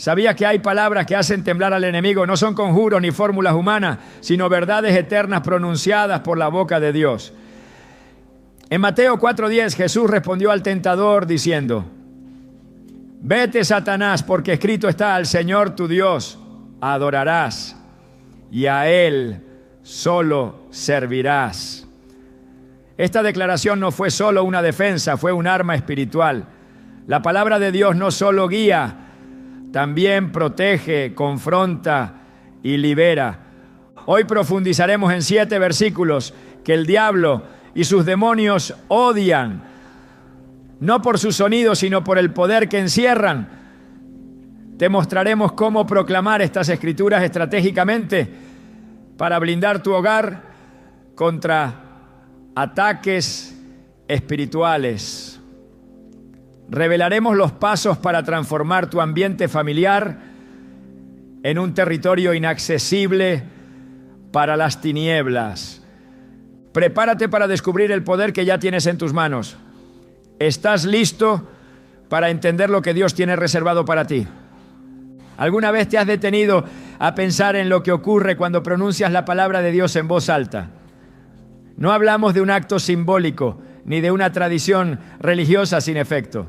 ¿Sabías que hay palabras que hacen temblar al enemigo? No son conjuros ni fórmulas humanas, sino verdades eternas pronunciadas por la boca de Dios. En Mateo 4:10 Jesús respondió al tentador diciendo: vete, Satanás, porque escrito está: al Señor tu Dios adorarás y a Él solo servirás. Esta declaración no fue solo una defensa, fue un arma espiritual. La palabra de Dios no solo guía, también protege, confronta y libera. Hoy profundizaremos en 7 versículos que el diablo y sus demonios odian, no por su sonido, sino por el poder que encierran. Te mostraremos cómo proclamar estas escrituras estratégicamente para blindar tu hogar contra ataques espirituales. Revelaremos los pasos para transformar tu ambiente familiar en un territorio inaccesible para las tinieblas. Prepárate para descubrir el poder que ya tienes en tus manos. ¿Estás listo para entender lo que Dios tiene reservado para ti? ¿Alguna vez te has detenido a pensar en lo que ocurre cuando pronuncias la palabra de Dios en voz alta? No hablamos de un acto simbólico ni de una tradición religiosa sin efecto.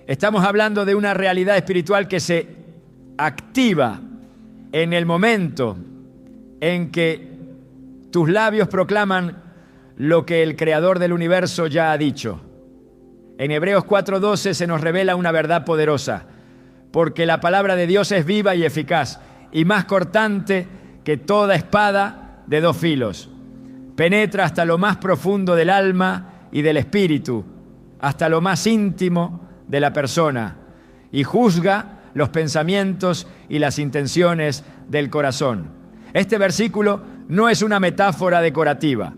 Estamos hablando de una realidad espiritual que se activa en el momento en que tus labios proclaman lo que el Creador del universo ya ha dicho. En Hebreos 4:12 se nos revela una verdad poderosa, porque la palabra de Dios es viva y eficaz, y más cortante que toda espada de 2 filos. Penetra hasta lo más profundo del alma y del espíritu, hasta lo más íntimo de la persona, y juzga los pensamientos y las intenciones del corazón. Este versículo no es una metáfora decorativa,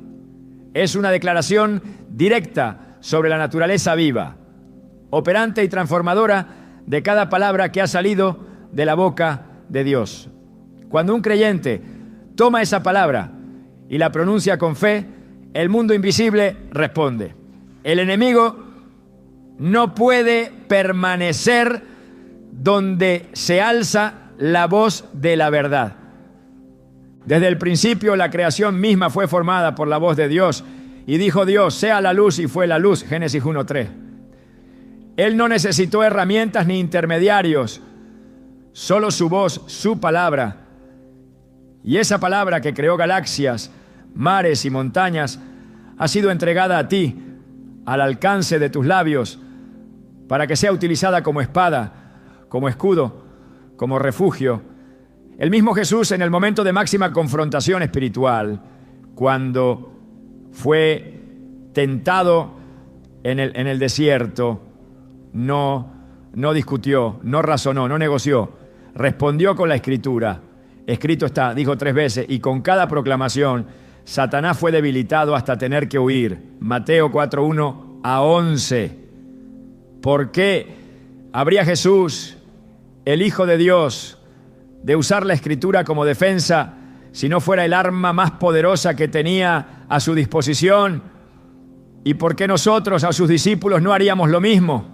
es una declaración directa sobre la naturaleza viva, operante y transformadora de cada palabra que ha salido de la boca de Dios. Cuando un creyente toma esa palabra y la pronuncia con fe, el mundo invisible responde. El enemigo no puede permanecer donde se alza la voz de la verdad. Desde el principio la creación misma fue formada por la voz de Dios, y dijo Dios: sea la luz, y fue la luz. Génesis 1:3. Él no necesitó herramientas ni intermediarios, solo su voz, su palabra. Y esa palabra que creó galaxias, mares y montañas ha sido entregada a ti, al alcance de tus labios, para que sea utilizada como espada, como escudo, como refugio. El mismo Jesús, en el momento de máxima confrontación espiritual, cuando fue tentado en el desierto, no discutió, no razonó, no negoció, respondió con la Escritura. Escrito está, dijo 3 veces, y con cada proclamación Satanás fue debilitado hasta tener que huir. Mateo 4:1-11. ¿Por qué habría Jesús, el Hijo de Dios, de usar la Escritura como defensa si no fuera el arma más poderosa que tenía a su disposición? ¿Y por qué nosotros, a sus discípulos, no haríamos lo mismo?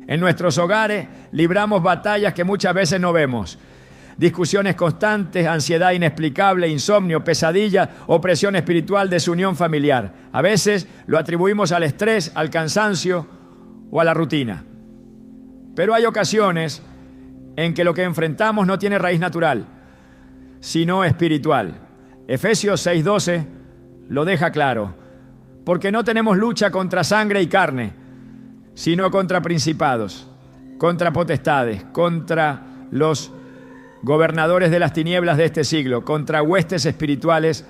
En nuestros hogares libramos batallas que muchas veces no vemos. Discusiones constantes, ansiedad inexplicable, insomnio, pesadilla, opresión espiritual, desunión familiar. A veces lo atribuimos al estrés, al cansancio o a la rutina. Pero hay ocasiones en que lo que enfrentamos no tiene raíz natural, sino espiritual. Efesios 6:12 lo deja claro. Porque no tenemos lucha contra sangre y carne, sino contra principados, contra potestades, contra los gobernadores de las tinieblas de este siglo, contra huestes espirituales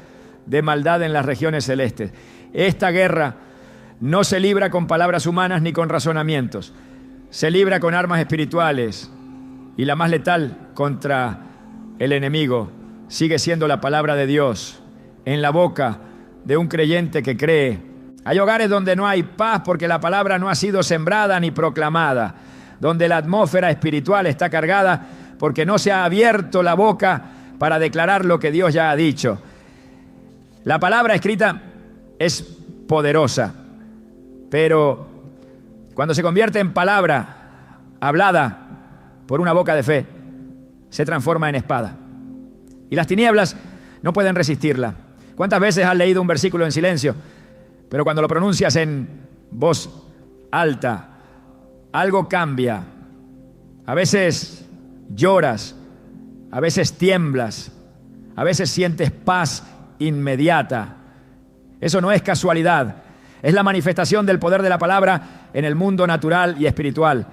de maldad en las regiones celestes. Esta guerra no se libra con palabras humanas ni con razonamientos, se libra con armas espirituales, y la más letal contra el enemigo sigue siendo la palabra de Dios en la boca de un creyente que cree. Hay hogares donde no hay paz porque la palabra no ha sido sembrada ni proclamada, donde la atmósfera espiritual está cargada porque no se ha abierto la boca para declarar lo que Dios ya ha dicho. La palabra escrita es poderosa, pero cuando se convierte en palabra hablada, por una boca de fe, se transforma en espada. Y las tinieblas no pueden resistirla. ¿Cuántas veces has leído un versículo en silencio, pero cuando lo pronuncias en voz alta, algo cambia? A veces lloras, a veces tiemblas, a veces sientes paz inmediata. Eso no es casualidad, es la manifestación del poder de la palabra en el mundo natural y espiritual.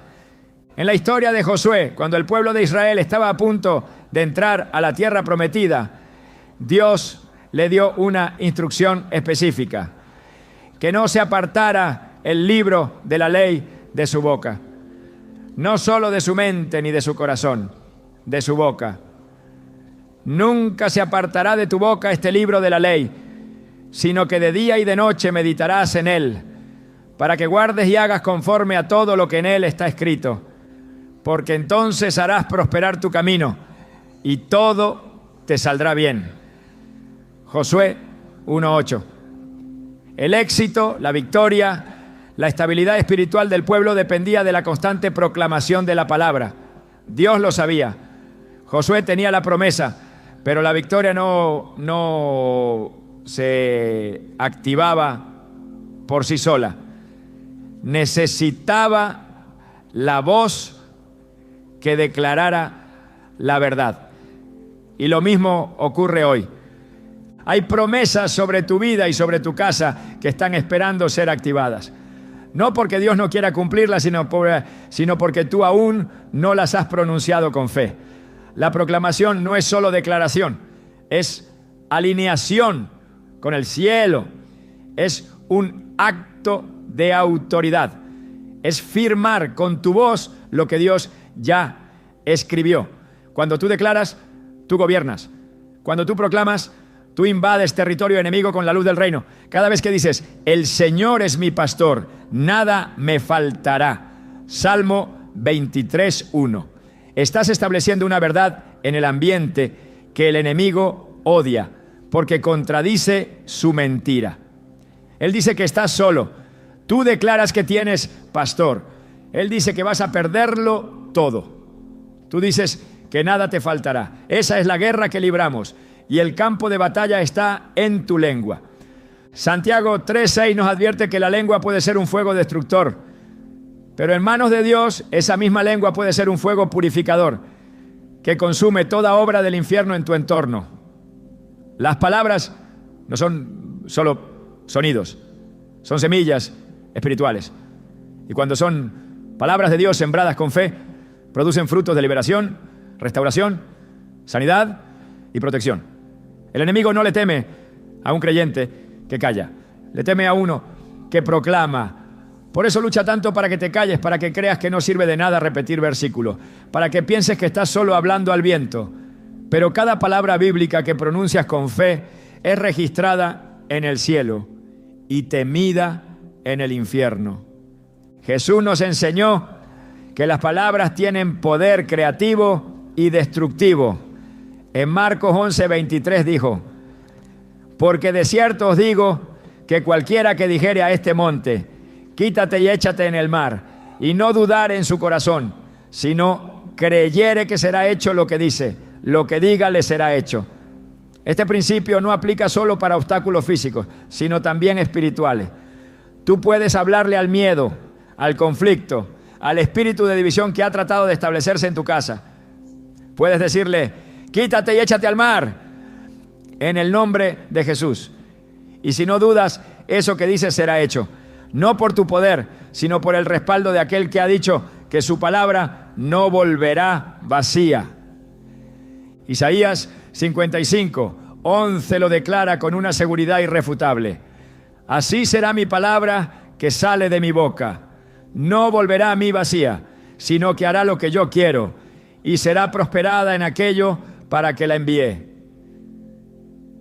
En la historia de Josué, cuando el pueblo de Israel estaba a punto de entrar a la tierra prometida, Dios le dio una instrucción específica: que no se apartara el libro de la ley de su boca, no solo de su mente ni de su corazón, de su boca. Nunca se apartará de tu boca este libro de la ley, sino que de día y de noche meditarás en él, para que guardes y hagas conforme a todo lo que en él está escrito, porque entonces harás prosperar tu camino y todo te saldrá bien. Josué 1:8. El éxito, la victoria, la estabilidad espiritual del pueblo dependía de la constante proclamación de la palabra. Dios lo sabía. Josué tenía la promesa, pero la victoria no se activaba por sí sola. Necesitaba la voz que declarara la verdad. Y lo mismo ocurre hoy. Hay promesas sobre tu vida y sobre tu casa que están esperando ser activadas. No porque Dios no quiera cumplirlas, sino porque tú aún no las has pronunciado con fe. La proclamación no es solo declaración, es alineación con el cielo, es un acto de autoridad, es firmar con tu voz lo que Dios ya escribió. Cuando tú declaras, tú gobiernas. Cuando tú proclamas, tú invades territorio enemigo con la luz del reino. Cada vez que dices, el Señor es mi pastor, nada me faltará. Salmo 23:1. Estás estableciendo una verdad en el ambiente que el enemigo odia, porque contradice su mentira. Él dice que estás solo. Tú declaras que tienes pastor. Él dice que vas a perderlo todo. Tú dices que nada te faltará. Esa es la guerra que libramos. Y el campo de batalla está en tu lengua. Santiago 3:6 nos advierte que la lengua puede ser un fuego destructor, pero en manos de Dios esa misma lengua puede ser un fuego purificador que consume toda obra del infierno en tu entorno. Las palabras no son solo sonidos, son semillas espirituales. Y cuando son palabras de Dios sembradas con fe, producen frutos de liberación, restauración, sanidad y protección. El enemigo no le teme a un creyente que calla, le teme a uno que proclama. Por eso lucha tanto para que te calles, para que creas que no sirve de nada repetir versículos, para que pienses que estás solo hablando al viento. Pero cada palabra bíblica que pronuncias con fe es registrada en el cielo y temida en el infierno. Jesús nos enseñó que las palabras tienen poder creativo y destructivo. En Marcos 11:23 dijo: porque de cierto os digo que cualquiera que dijere a este monte, quítate y échate en el mar, y no dudar en su corazón, sino creyere que será hecho lo que dice, lo que diga le será hecho. Este principio no aplica solo para obstáculos físicos, sino también espirituales. Tú puedes hablarle al miedo, al conflicto, al espíritu de división que ha tratado de establecerse en tu casa. Puedes decirle, quítate y échate al mar, en el nombre de Jesús. Y si no dudas, eso que dices será hecho. No por tu poder, sino por el respaldo de aquel que ha dicho que su palabra no volverá vacía. Isaías 55:11 lo declara con una seguridad irrefutable. Así será mi palabra que sale de mi boca. No volverá a mí vacía, sino que hará lo que yo quiero y será prosperada en aquello para que la envié.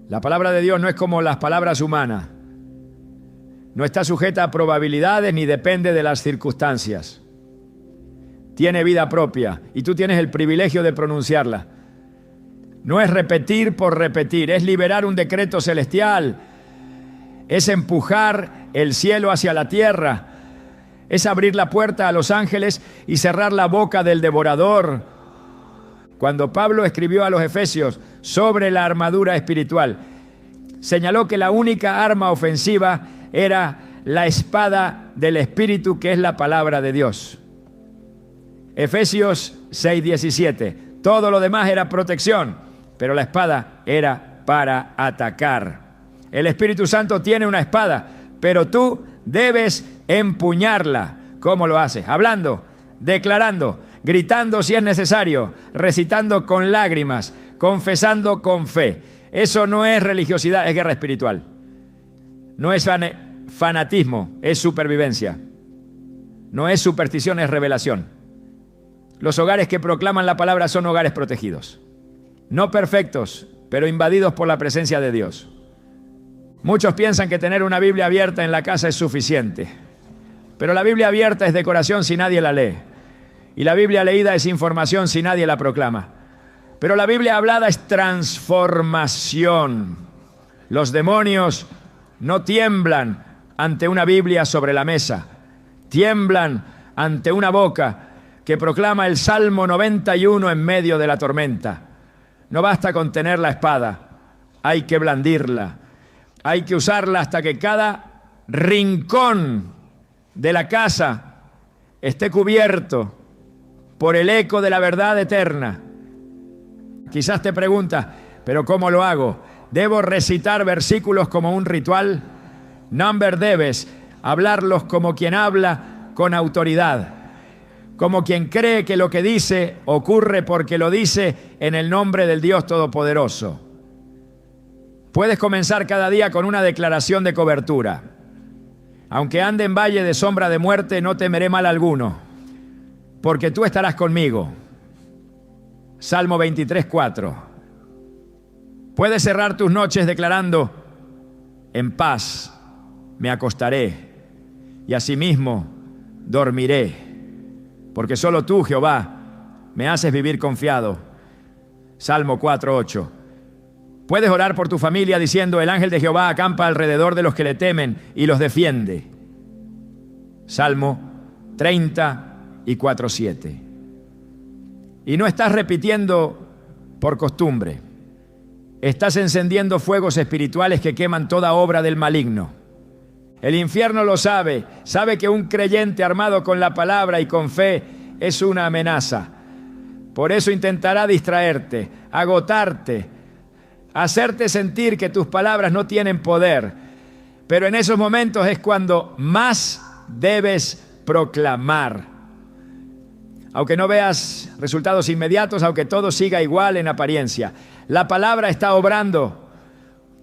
La palabra de Dios no es como las palabras humanas. No está sujeta a probabilidades ni depende de las circunstancias. Tiene vida propia y tú tienes el privilegio de pronunciarla. No es repetir por repetir, es liberar un decreto celestial, es empujar el cielo hacia la tierra, Es abrir la puerta a los ángeles y cerrar la boca del devorador. Cuando Pablo escribió a los Efesios sobre la armadura espiritual, señaló que la única arma ofensiva era la espada del Espíritu, que es la palabra de Dios. Efesios 6:17. Todo lo demás era protección, pero la espada era para atacar. El Espíritu Santo tiene una espada, pero tú debes empuñarla. ¿Cómo lo haces? Hablando, declarando, gritando si es necesario, recitando con lágrimas, confesando con fe. Eso no es religiosidad, es guerra espiritual. No es fanatismo, es supervivencia. No es superstición, es revelación. Los hogares que proclaman la palabra son hogares protegidos. No perfectos, pero invadidos por la presencia de Dios. Muchos piensan que tener una Biblia abierta en la casa es suficiente. Pero la Biblia abierta es decoración si nadie la lee. Y la Biblia leída es información si nadie la proclama. Pero la Biblia hablada es transformación. Los demonios no tiemblan ante una Biblia sobre la mesa. Tiemblan ante una boca que proclama el Salmo 91 en medio de la tormenta. No basta con tener la espada, hay que blandirla. Hay que usarla hasta que cada rincón de la casa esté cubierto por el eco de la verdad eterna. Quizás te preguntas, ¿pero cómo lo hago? ¿Debo recitar versículos como un ritual? Debes hablarlos como quien habla con autoridad, como quien cree que lo que dice ocurre porque lo dice en el nombre del Dios Todopoderoso. Puedes comenzar cada día con una declaración de cobertura. Aunque ande en valle de sombra de muerte, no temeré mal alguno, porque tú estarás conmigo. Salmo 23:4. Puedes cerrar tus noches declarando: en paz me acostaré y asimismo dormiré, porque solo tú, Jehová, me haces vivir confiado. Salmo 4:8. Puedes orar por tu familia diciendo: el ángel de Jehová acampa alrededor de los que le temen y los defiende. Salmo 30:4-7. Y no estás repitiendo por costumbre. Estás encendiendo fuegos espirituales que queman toda obra del maligno. El infierno lo sabe. Sabe que un creyente armado con la palabra y con fe es una amenaza. Por eso intentará distraerte, agotarte, hacerte sentir que tus palabras no tienen poder. Pero en esos momentos es cuando más debes proclamar. Aunque no veas resultados inmediatos, aunque todo siga igual en apariencia, la palabra está obrando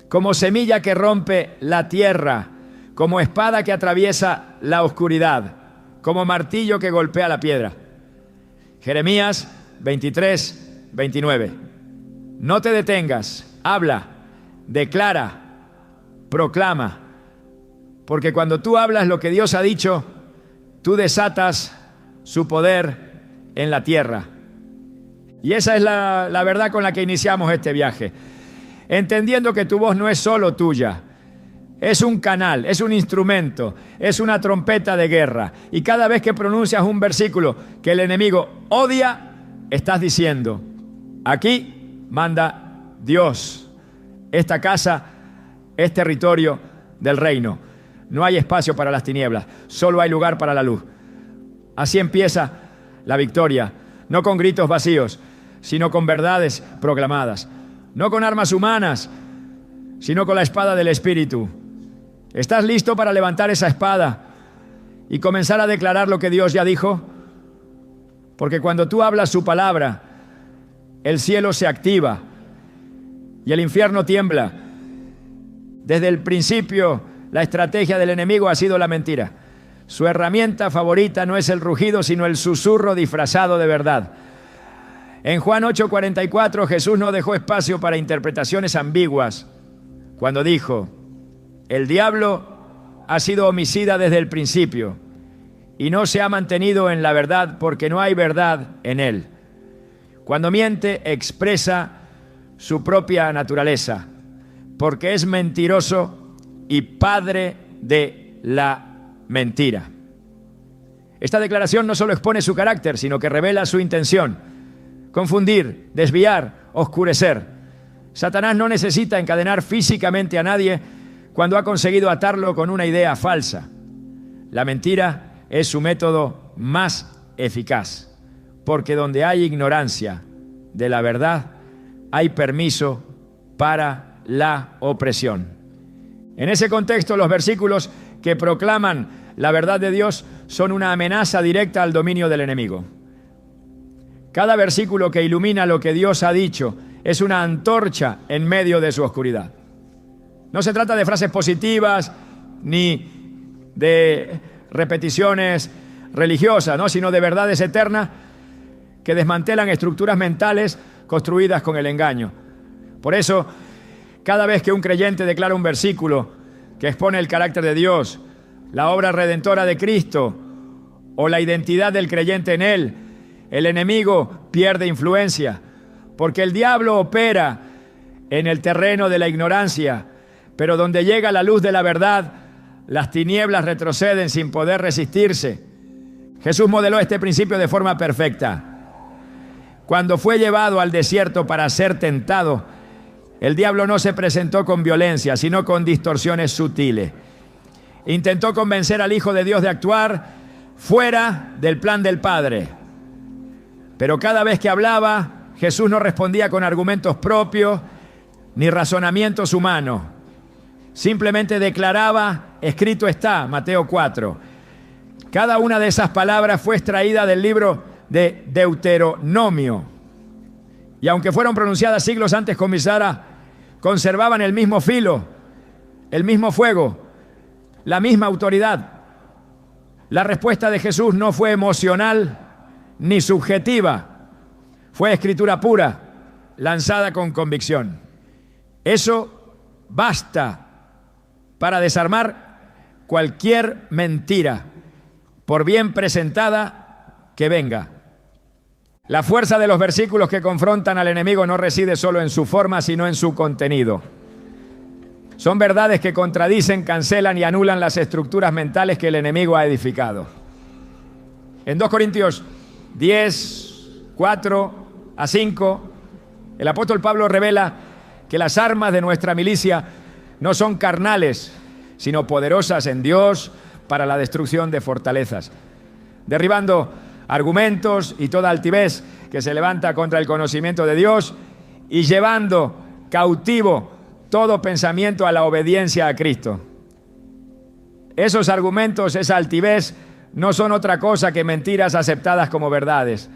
como semilla que rompe la tierra, como espada que atraviesa la oscuridad, como martillo que golpea la piedra. Jeremías 23:29. No te detengas. Habla, declara, proclama, porque cuando tú hablas lo que Dios ha dicho, tú desatas su poder en la tierra. Y esa es la verdad con la que iniciamos este viaje, entendiendo que tu voz no es solo tuya, es un canal, es un instrumento, es una trompeta de guerra. Y cada vez que pronuncias un versículo que el enemigo odia, estás diciendo: aquí manda Dios. Esta casa es territorio del reino. No hay espacio para las tinieblas, solo hay lugar para la luz. Así empieza la victoria, no con gritos vacíos, sino con verdades proclamadas. No con armas humanas, sino con la espada del Espíritu. ¿Estás listo para levantar esa espada y comenzar a declarar lo que Dios ya dijo? Porque cuando tú hablas su palabra, el cielo se activa y el infierno tiembla. Desde el principio, la estrategia del enemigo ha sido la mentira. Su herramienta favorita no es el rugido, sino el susurro disfrazado de verdad. En Juan 8:44, Jesús no dejó espacio para interpretaciones ambiguas cuando dijo: el diablo ha sido homicida desde el principio y no se ha mantenido en la verdad porque no hay verdad en él. Cuando miente, expresa su propia naturaleza, porque es mentiroso y padre de la mentira. Esta declaración no solo expone su carácter, sino que revela su intención: confundir, desviar, oscurecer. Satanás no necesita encadenar físicamente a nadie cuando ha conseguido atarlo con una idea falsa. La mentira es su método más eficaz, porque donde hay ignorancia de la verdad, hay permiso para la opresión. En ese contexto, los versículos que proclaman la verdad de Dios son una amenaza directa al dominio del enemigo. Cada versículo que ilumina lo que Dios ha dicho es una antorcha en medio de su oscuridad. No se trata de frases positivas ni de repeticiones religiosas, ¿no?, sino de verdades eternas que desmantelan estructuras mentales construidas con el engaño. Por eso, cada vez que un creyente declara un versículo que expone el carácter de Dios, la obra redentora de Cristo o la identidad del creyente en Él, el enemigo pierde influencia, porque el diablo opera en el terreno de la ignorancia, pero donde llega la luz de la verdad, las tinieblas retroceden sin poder resistirse. Jesús modeló este principio de forma perfecta. Cuando fue llevado al desierto para ser tentado, el diablo no se presentó con violencia, sino con distorsiones sutiles. Intentó convencer al Hijo de Dios de actuar fuera del plan del Padre. Pero cada vez que hablaba, Jesús no respondía con argumentos propios ni razonamientos humanos. Simplemente declaraba: escrito está, Mateo 4. Cada una de esas palabras fue extraída del libro de Deuteronomio. Y aunque fueron pronunciadas siglos antes con Misara, conservaban el mismo filo, el mismo fuego, la misma autoridad. La respuesta de Jesús no fue emocional ni subjetiva. Fue escritura pura, lanzada con convicción. Eso basta para desarmar cualquier mentira, por bien presentada que venga. La fuerza de los versículos que confrontan al enemigo no reside solo en su forma, sino en su contenido. Son verdades que contradicen, cancelan y anulan las estructuras mentales que el enemigo ha edificado. En 2 Corintios 10, 4 a 5, el apóstol Pablo revela que las armas de nuestra milicia no son carnales, sino poderosas en Dios para la destrucción de fortalezas, derribando argumentos y toda altivez que se levanta contra el conocimiento de Dios y llevando cautivo todo pensamiento a la obediencia a Cristo. Esos argumentos, esa altivez, no son otra cosa que mentiras aceptadas como verdades.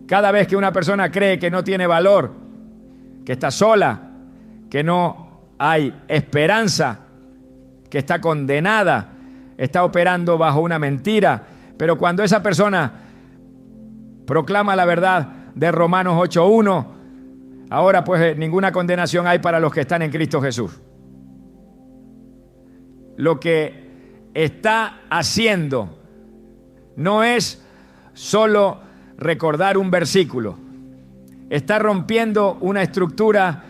Cada vez que una persona cree que no tiene valor, que está sola, que no hay esperanza, que está condenada, está operando bajo una mentira. Pero cuando esa persona proclama la verdad de Romanos 8:1, ahora pues ninguna condenación hay para los que están en Cristo Jesús. Lo que está haciendo no es solo recordar un versículo, está rompiendo una estructura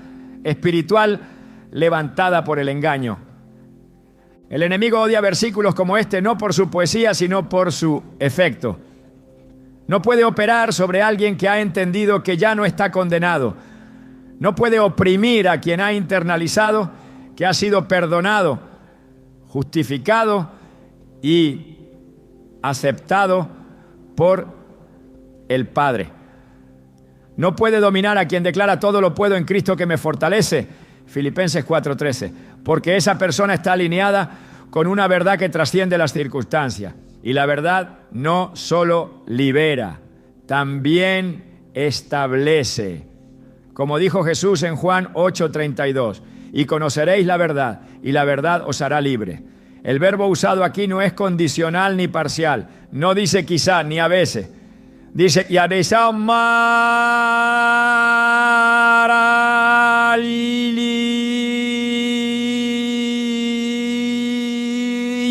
espiritual levantada por el engaño. El enemigo odia versículos como este no por su poesía, sino por su efecto. No puede operar sobre alguien que ha entendido que ya no está condenado. No puede oprimir a quien ha internalizado que ha sido perdonado, justificado y aceptado por el Padre. No puede dominar a quien declara: todo lo puedo en Cristo que me fortalece, Filipenses 4:13, porque esa persona está alineada con una verdad que trasciende las circunstancias. Y la verdad no solo libera, también establece. Como dijo Jesús en Juan 8:32, y conoceréis la verdad, y la verdad os hará libre. El verbo usado aquí no es condicional ni parcial, no dice quizá ni a veces. Dice: y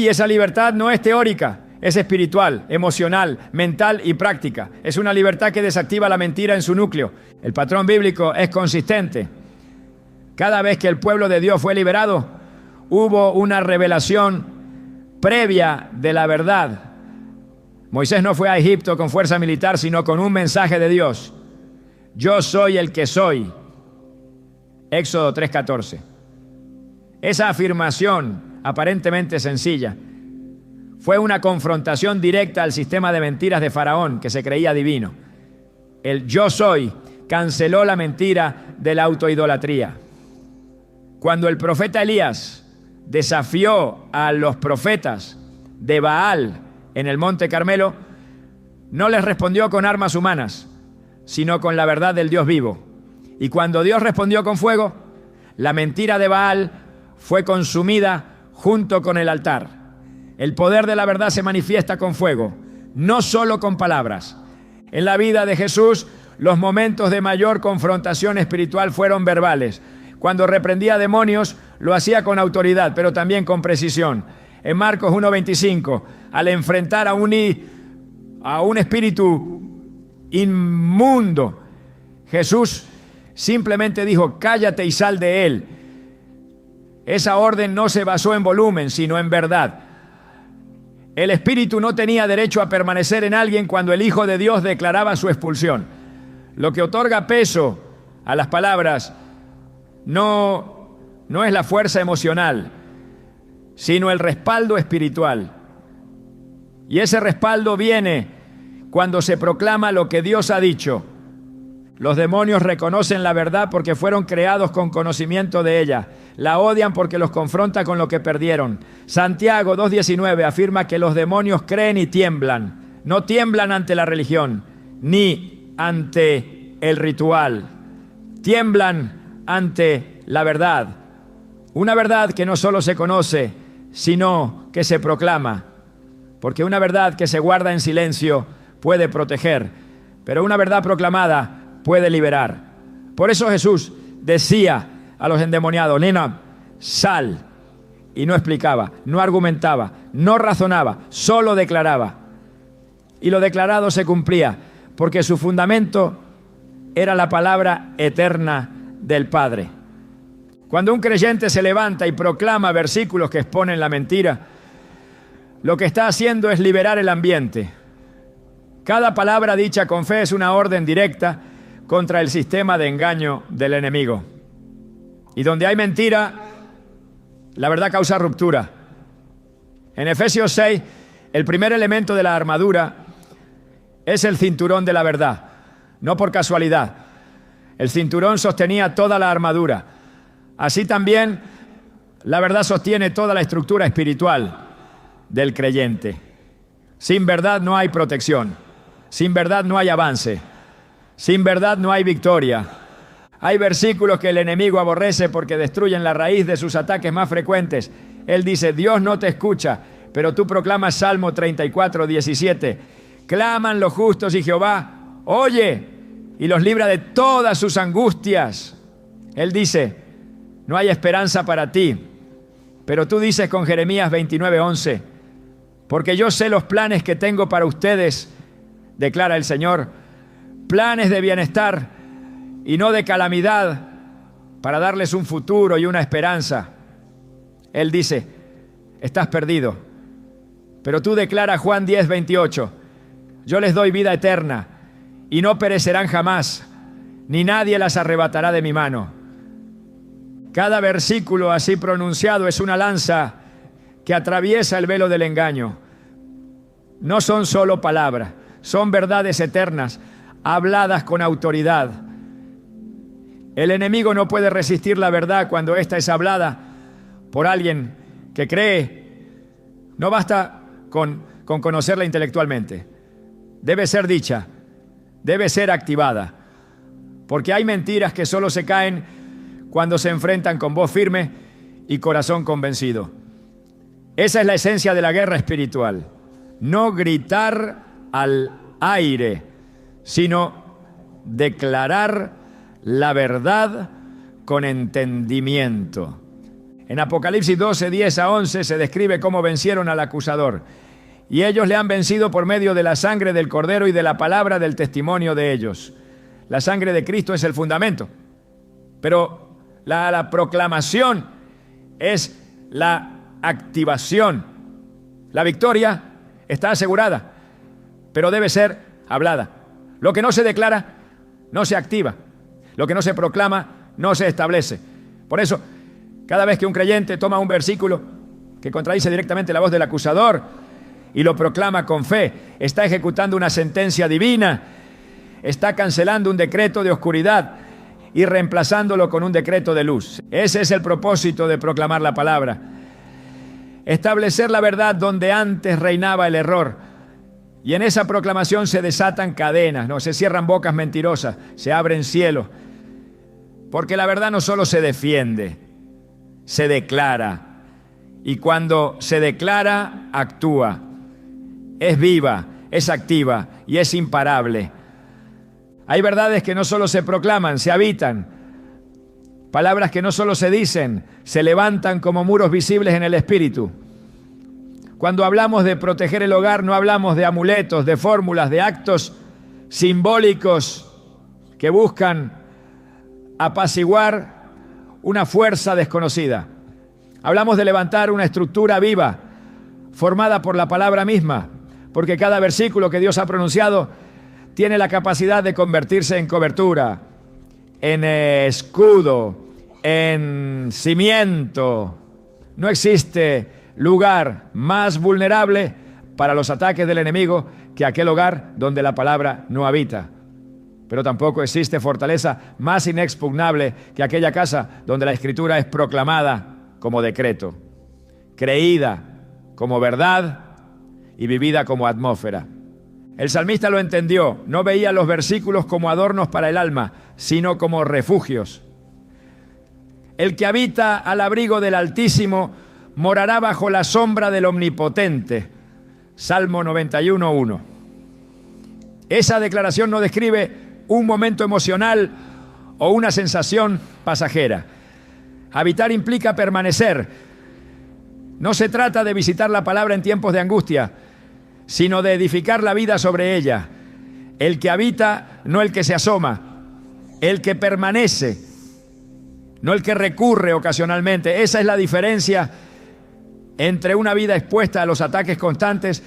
esa libertad no es teórica, es espiritual, emocional, mental y práctica. Es una libertad que desactiva la mentira en su núcleo. El patrón bíblico es consistente. Cada vez que el pueblo de Dios fue liberado, hubo una revelación previa de la verdad. Moisés no fue a Egipto con fuerza militar, sino con un mensaje de Dios. Yo soy el que soy. Éxodo 3:14. Esa afirmación, aparentemente sencilla, fue una confrontación directa al sistema de mentiras de Faraón, que se creía divino. El yo soy canceló la mentira de la autoidolatría. Cuando el profeta Elías desafió a los profetas de Baal en el Monte Carmelo, no les respondió con armas humanas, sino con la verdad del Dios vivo. Y cuando Dios respondió con fuego, la mentira de Baal fue consumida junto con el altar. El poder de la verdad se manifiesta con fuego, no solo con palabras. En la vida de Jesús, los momentos de mayor confrontación espiritual fueron verbales. Cuando reprendía demonios, lo hacía con autoridad, pero también con precisión. En Marcos 1:25, al enfrentar a un espíritu inmundo, Jesús simplemente dijo: cállate y sal de él. Esa orden no se basó en volumen, sino en verdad. El espíritu no tenía derecho a permanecer en alguien cuando el Hijo de Dios declaraba su expulsión. Lo que otorga peso a las palabras no es la fuerza emocional, sino el respaldo espiritual. Y ese respaldo viene cuando se proclama lo que Dios ha dicho. Los demonios reconocen la verdad porque fueron creados con conocimiento de ella. La odian porque los confronta con lo que perdieron. Santiago 2:19 afirma que los demonios creen y tiemblan. No tiemblan ante la religión, ni ante el ritual. Tiemblan ante la verdad. Una verdad que no solo se conoce, sino que se proclama. Porque una verdad que se guarda en silencio puede proteger, pero una verdad proclamada puede liberar. Por eso Jesús decía a los endemoniados: nena, sal. Y no explicaba, no argumentaba, no razonaba, solo declaraba. Y lo declarado se cumplía, porque su fundamento era la palabra eterna del Padre. Cuando un creyente se levanta y proclama versículos que exponen la mentira, lo que está haciendo es liberar el ambiente. Cada palabra dicha con fe es una orden directa contra el sistema de engaño del enemigo. Y donde hay mentira, la verdad causa ruptura. En Efesios 6, el primer elemento de la armadura es el cinturón de la verdad, no por casualidad. El cinturón sostenía toda la armadura. Así también, la verdad sostiene toda la estructura espiritual del creyente. Sin verdad no hay protección. Sin verdad no hay avance. Sin verdad no hay victoria. Hay versículos que el enemigo aborrece porque destruyen la raíz de sus ataques más frecuentes. Él dice: Dios no te escucha, pero tú proclamas Salmo 34:17. Claman los justos y Jehová oye y los libra de todas sus angustias. Él dice: no hay esperanza para ti. Pero tú dices con Jeremías 29:11: porque yo sé los planes que tengo para ustedes, declara el Señor, planes de bienestar y no de calamidad, para darles un futuro y una esperanza. Él dice: estás perdido. Pero tú declara Juan 10:28: yo les doy vida eterna y no perecerán jamás, ni nadie las arrebatará de mi mano. Cada versículo así pronunciado es una lanza que atraviesa el velo del engaño. No son solo palabras, son verdades eternas, habladas con autoridad. El enemigo no puede resistir la verdad cuando ésta es hablada por alguien que cree. No basta con conocerla intelectualmente. Debe ser dicha, debe ser activada. Porque hay mentiras que solo se caen cuando se enfrentan con voz firme y corazón convencido. Esa es la esencia de la guerra espiritual. No gritar al aire, sino declarar la verdad con entendimiento. En Apocalipsis 12:10-11 se describe cómo vencieron al acusador. Y ellos le han vencido por medio de la sangre del Cordero y de la palabra del testimonio de ellos. La sangre de Cristo es el fundamento. Pero la proclamación es la activación. La victoria está asegurada. pero debe ser hablada. Lo que no se declara, no se activa. Lo que no se proclama, no se establece. Por eso, cada vez que un creyente toma un versículo que contradice directamente la voz del acusador y lo proclama con fe, está ejecutando una sentencia divina, está cancelando un decreto de oscuridad y reemplazándolo con un decreto de luz. Ese es el propósito de proclamar la palabra. Establecer la verdad donde antes reinaba el error. Y en esa proclamación se desatan cadenas, ¿no? Se cierran bocas mentirosas, se abren cielos. Porque la verdad no solo se defiende, se declara. Y cuando se declara, actúa. Es viva, es activa y es imparable. Hay verdades que no solo se proclaman, se habitan. Palabras que no solo se dicen, se levantan como muros visibles en el espíritu. Cuando hablamos de proteger el hogar, no hablamos de amuletos, de fórmulas, de actos simbólicos que buscan apaciguar una fuerza desconocida. Hablamos de levantar una estructura viva, formada por la palabra misma, porque cada versículo que Dios ha pronunciado tiene la capacidad de convertirse en cobertura, en escudo, en cimiento. No existe lugar más vulnerable para los ataques del enemigo que aquel hogar donde la palabra no habita. Pero tampoco existe fortaleza más inexpugnable que aquella casa donde la Escritura es proclamada como decreto, creída como verdad y vivida como atmósfera. El salmista lo entendió, no veía los versículos como adornos para el alma, sino como refugios. El que habita al abrigo del Altísimo morará bajo la sombra del Omnipotente. Salmo 91:1. Esa declaración no describe un momento emocional o una sensación pasajera. Habitar implica permanecer. No se trata de visitar la palabra en tiempos de angustia, sino de edificar la vida sobre ella. El que habita, no el que se asoma, el que permanece, no el que recurre ocasionalmente. Esa es la diferencia entre una vida expuesta a los ataques constantes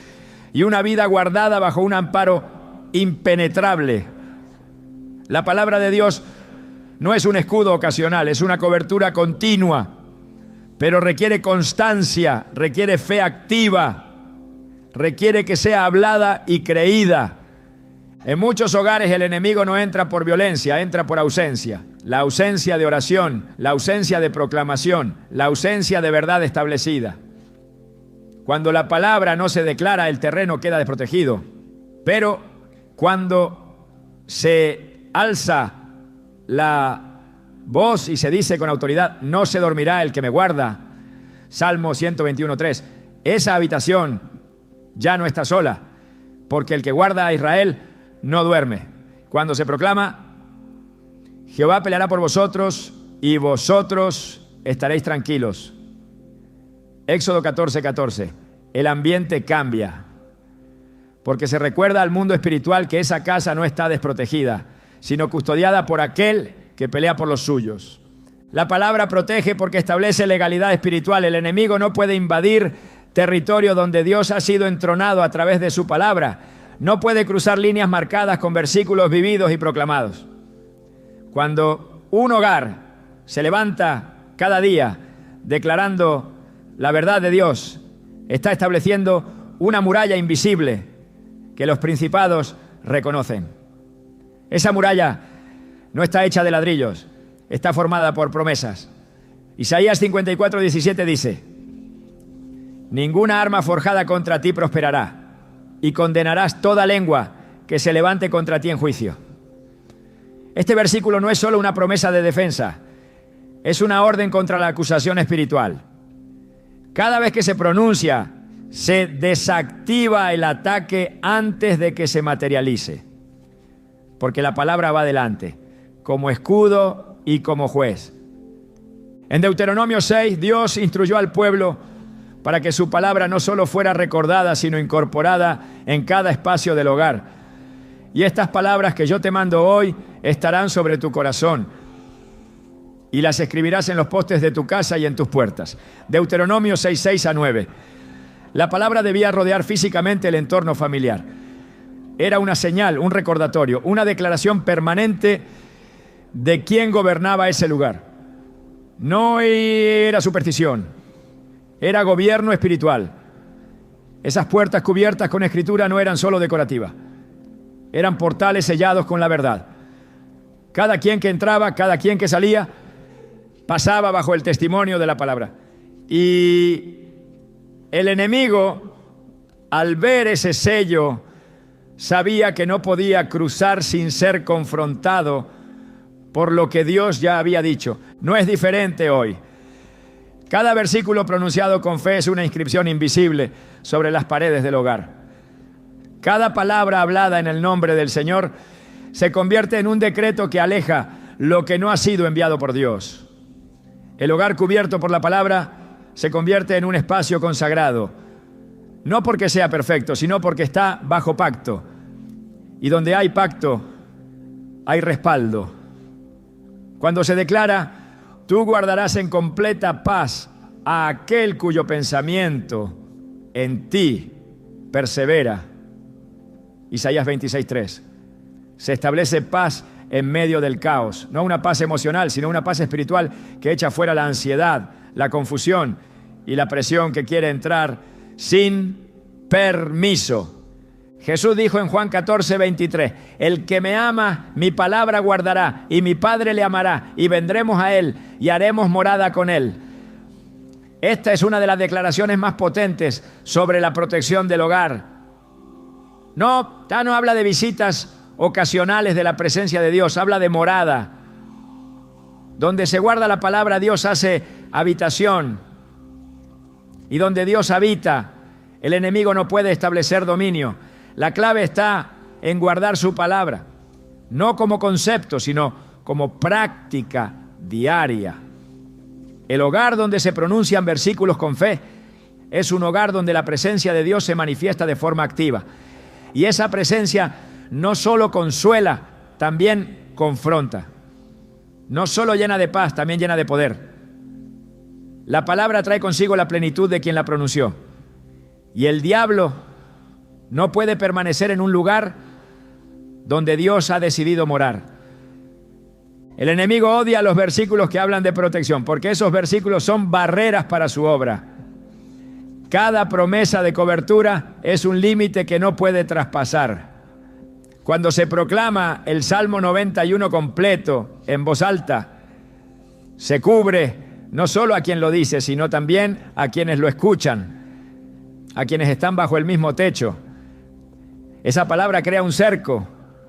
y una vida guardada bajo un amparo impenetrable. La palabra de Dios no es un escudo ocasional, es una cobertura continua, pero requiere constancia, requiere fe activa, requiere que sea hablada y creída. En muchos hogares el enemigo no entra por violencia, entra por ausencia. La ausencia de oración, la ausencia de proclamación, la ausencia de verdad establecida. Cuando la palabra no se declara, el terreno queda desprotegido. Pero cuando se alza la voz y se dice con autoridad, no se dormirá el que me guarda. Salmo 121:3. Esa habitación ya no está sola, porque el que guarda a Israel no duerme. Cuando se proclama, Jehová peleará por vosotros y vosotros estaréis tranquilos. Éxodo 14:14. El ambiente cambia, porque se recuerda al mundo espiritual que esa casa no está desprotegida, sino custodiada por aquel que pelea por los suyos. La palabra protege porque establece legalidad espiritual. El enemigo no puede invadir territorio donde Dios ha sido entronado a través de su palabra. No puede cruzar líneas marcadas con versículos vividos y proclamados. Cuando un hogar se levanta cada día declarando la verdad de Dios, está estableciendo una muralla invisible que los principados reconocen. Esa muralla no está hecha de ladrillos, está formada por promesas. Isaías 54:17 dice: ninguna arma forjada contra ti prosperará, y condenarás toda lengua que se levante contra ti en juicio. Este versículo no es solo una promesa de defensa, es una orden contra la acusación espiritual. Cada vez que se pronuncia, se desactiva el ataque antes de que se materialice, porque la palabra va adelante, como escudo y como juez. En Deuteronomio 6, Dios instruyó al pueblo para que su palabra no solo fuera recordada, sino incorporada en cada espacio del hogar. Y estas palabras que yo te mando hoy estarán sobre tu corazón, y las escribirás en los postes de tu casa y en tus puertas. Deuteronomio 6:6-9. La palabra debía rodear físicamente el entorno familiar. era una señal, un recordatorio, una declaración permanente de quién gobernaba ese lugar. No era superstición, era gobierno espiritual. Esas puertas cubiertas con escritura no eran solo decorativas, eran portales sellados con la verdad. Cada quien que entraba, cada quien que salía, pasaba bajo el testimonio de la palabra. Y el enemigo, al ver ese sello, sabía que no podía cruzar sin ser confrontado por lo que Dios ya había dicho. No es diferente hoy. Cada versículo pronunciado con fe es una inscripción invisible sobre las paredes del hogar. Cada palabra hablada en el nombre del Señor se convierte en un decreto que aleja lo que no ha sido enviado por Dios. El hogar cubierto por la palabra se convierte en un espacio consagrado, no porque sea perfecto, sino porque está bajo pacto. Y donde hay pacto, hay respaldo. Cuando se declara, tú guardarás en completa paz a aquel cuyo pensamiento en ti persevera. Isaías 26:3. Se establece paz en medio del caos. No una paz emocional, sino una paz espiritual que echa fuera la ansiedad, la confusión y la presión que quiere entrar sin permiso. Jesús dijo en Juan 14:23, el que me ama, mi palabra guardará, y mi Padre le amará, y vendremos a él, y haremos morada con él. Esta es una de las declaraciones más potentes sobre la protección del hogar. No habla de visitas ocasionales de la presencia de Dios, habla de morada. Donde se guarda la palabra, Dios hace habitación. Y donde Dios habita, el enemigo no puede establecer dominio. La clave está en guardar su palabra, no como concepto, sino como práctica diaria. El hogar donde se pronuncian versículos con fe es un hogar donde la presencia de Dios se manifiesta de forma activa. Y esa presencia no solo consuela, también confronta. No solo llena de paz, también llena de poder. La palabra trae consigo la plenitud de quien la pronunció. Y el diablo no puede permanecer en un lugar donde Dios ha decidido morar. El enemigo odia los versículos que hablan de protección, porque esos versículos son barreras para su obra. Cada promesa de cobertura es un límite que no puede traspasar. Cuando se proclama el Salmo 91 completo en voz alta, se cubre no solo a quien lo dice, sino también a quienes lo escuchan, a quienes están bajo el mismo techo. Esa palabra crea un cerco,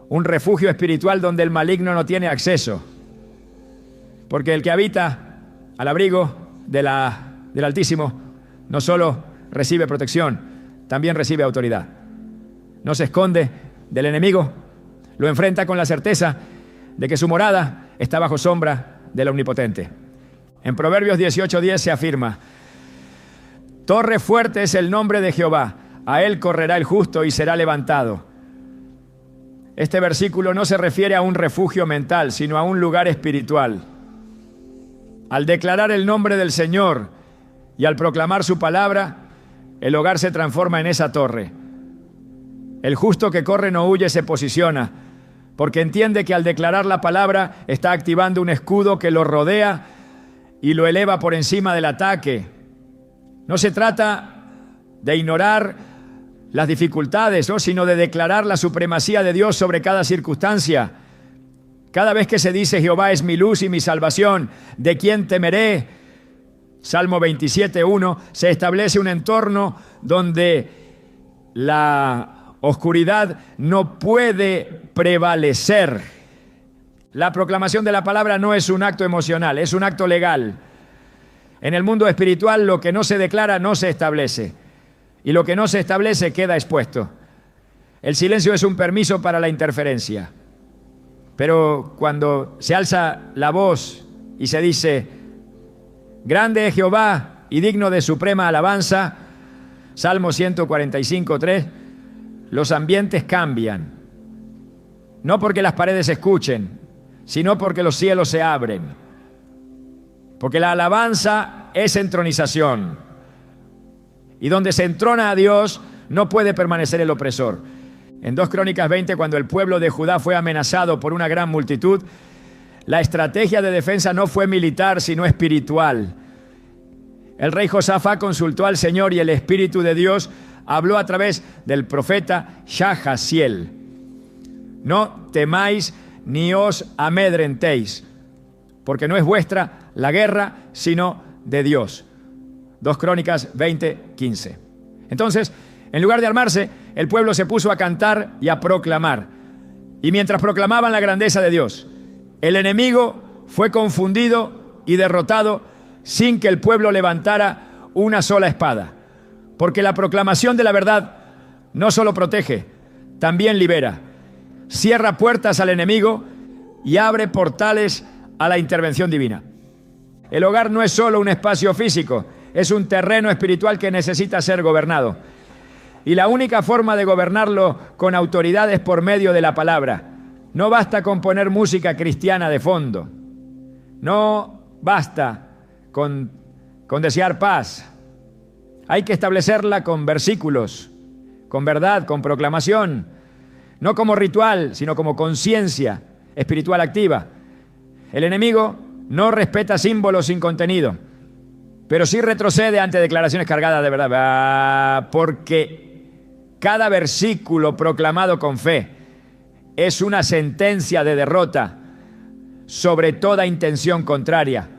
un refugio espiritual donde el maligno no tiene acceso. Porque el que habita al abrigo del Altísimo no solo recibe protección, también recibe autoridad. No se esconde del enemigo, lo enfrenta con la certeza de que su morada está bajo sombra del Omnipotente. En Proverbios 18:10 se afirma: torre fuerte es el nombre de Jehová, a él correrá el justo y será levantado. Este versículo no se refiere a un refugio mental, sino a un lugar espiritual. Al declarar el nombre del Señor y al proclamar su palabra, el hogar se transforma en esa torre. El justo que corre no huye, se posiciona, porque entiende que al declarar la palabra está activando un escudo que lo rodea y lo eleva por encima del ataque. No se trata de ignorar las dificultades, ¿no?, sino de declarar la supremacía de Dios sobre cada circunstancia. Cada vez que se dice Jehová es mi luz y mi salvación, ¿de quién temeré? Salmo 27:1, se establece un entorno donde la oscuridad no puede prevalecer. La proclamación de la palabra no es un acto emocional, es un acto legal. En el mundo espiritual lo que no se declara no se establece, y lo que no se establece queda expuesto. El silencio es un permiso para la interferencia. Pero cuando se alza la voz y se dice, grande es Jehová y digno de suprema alabanza, Salmo 145:3, los ambientes cambian. No porque las paredes se escuchen, sino porque los cielos se abren. Porque la alabanza es entronización. Y donde se entrona a Dios, no puede permanecer el opresor. En 2 Crónicas 20, cuando el pueblo de Judá fue amenazado por una gran multitud, la estrategia de defensa no fue militar, sino espiritual. El rey Josafat consultó al Señor y el Espíritu de Dios habló a través del profeta Jahaziel. No temáis ni os amedrentéis, porque no es vuestra la guerra, sino de Dios. 2 Crónicas 20, 15. Entonces, en lugar de armarse, el pueblo se puso a cantar y a proclamar. Y mientras proclamaban la grandeza de Dios, el enemigo fue confundido y derrotado sin que el pueblo levantara una sola espada. Porque la proclamación de la verdad no solo protege, también libera. Cierra puertas al enemigo y abre portales a la intervención divina. El hogar no es solo un espacio físico, es un terreno espiritual que necesita ser gobernado. Y la única forma de gobernarlo con autoridad es por medio de la palabra. No basta con poner música cristiana de fondo. No basta con desear paz. Hay que establecerla con versículos, con verdad, con proclamación. No como ritual, sino como conciencia espiritual activa. El enemigo no respeta símbolos sin contenido, pero sí retrocede ante declaraciones cargadas de verdad, porque cada versículo proclamado con fe es una sentencia de derrota sobre toda intención contraria.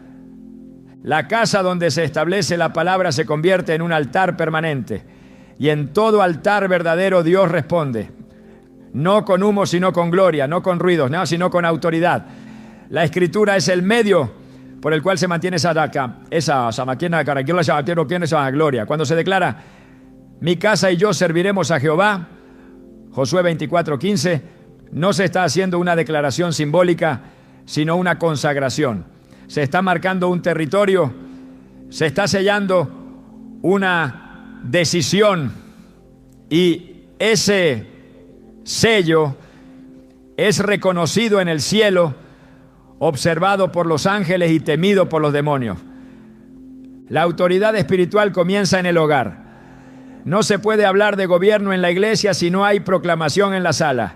La casa donde se establece la palabra se convierte en un altar permanente, y en todo altar verdadero Dios responde, no con humo sino con gloria, no con ruidos, no, sino con autoridad. La escritura es el medio por el cual se mantiene esa gloria. Cuando se declara, mi casa y yo serviremos a Jehová, Josué 24:15, no se está haciendo una declaración simbólica, sino una consagración. Se está marcando un territorio, se está sellando una decisión, y ese sello es reconocido en el cielo, observado por los ángeles y temido por los demonios. La autoridad espiritual comienza en el hogar. No se puede hablar de gobierno en la iglesia si no hay proclamación en la sala.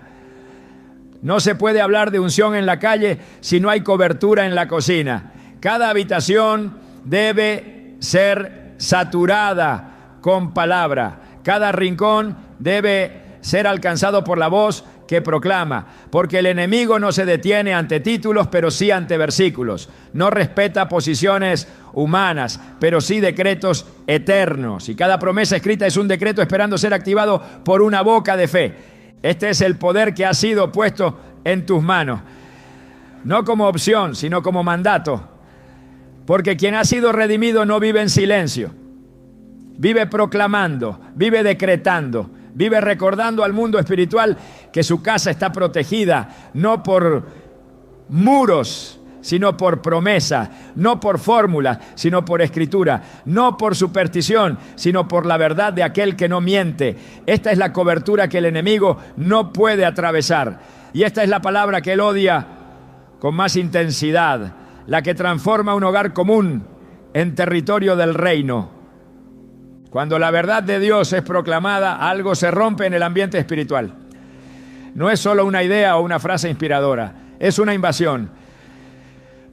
No se puede hablar de unción en la calle si no hay cobertura en la cocina. Cada habitación debe ser saturada con palabra. Cada rincón debe ser alcanzado por la voz que proclama, porque el enemigo no se detiene ante títulos, pero sí ante versículos. No respeta posiciones humanas, pero sí decretos eternos. Y cada promesa escrita es un decreto esperando ser activado por una boca de fe. Este es el poder que ha sido puesto en tus manos, no como opción, sino como mandato. Porque quien ha sido redimido no vive en silencio, vive proclamando, vive decretando, vive recordando al mundo espiritual que su casa está protegida, no por muros, sino por promesa, no por fórmula, sino por escritura, no por superstición, sino por la verdad de aquel que no miente. Esta es la cobertura que el enemigo no puede atravesar. Y esta es la palabra que él odia con más intensidad, la que transforma un hogar común en territorio del reino. Cuando la verdad de Dios es proclamada, algo se rompe en el ambiente espiritual. No es solo una idea o una frase inspiradora, es una invasión.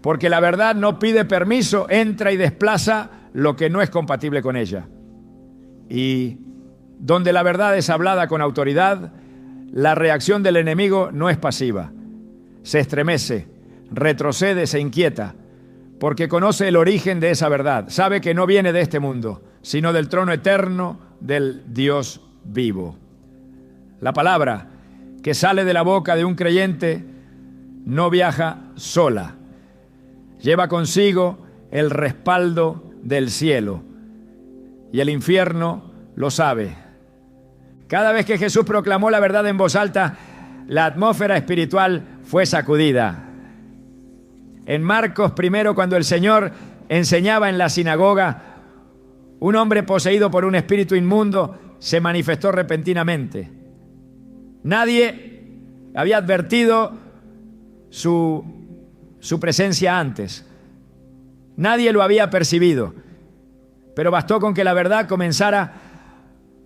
Porque la verdad no pide permiso, entra y desplaza lo que no es compatible con ella. Y donde la verdad es hablada con autoridad, la reacción del enemigo no es pasiva. Se estremece, retrocede, se inquieta, porque conoce el origen de esa verdad. Sabe que no viene de este mundo, sino del trono eterno del Dios vivo. La palabra que sale de la boca de un creyente no viaja sola. Lleva consigo el respaldo del cielo, y el infierno lo sabe. Cada vez que Jesús proclamó la verdad en voz alta, la atmósfera espiritual fue sacudida. En Marcos 1, cuando el Señor enseñaba en la sinagoga, un hombre poseído por un espíritu inmundo se manifestó repentinamente. Nadie había advertido su presencia antes. Nadie lo había percibido. Pero bastó con que la verdad comenzara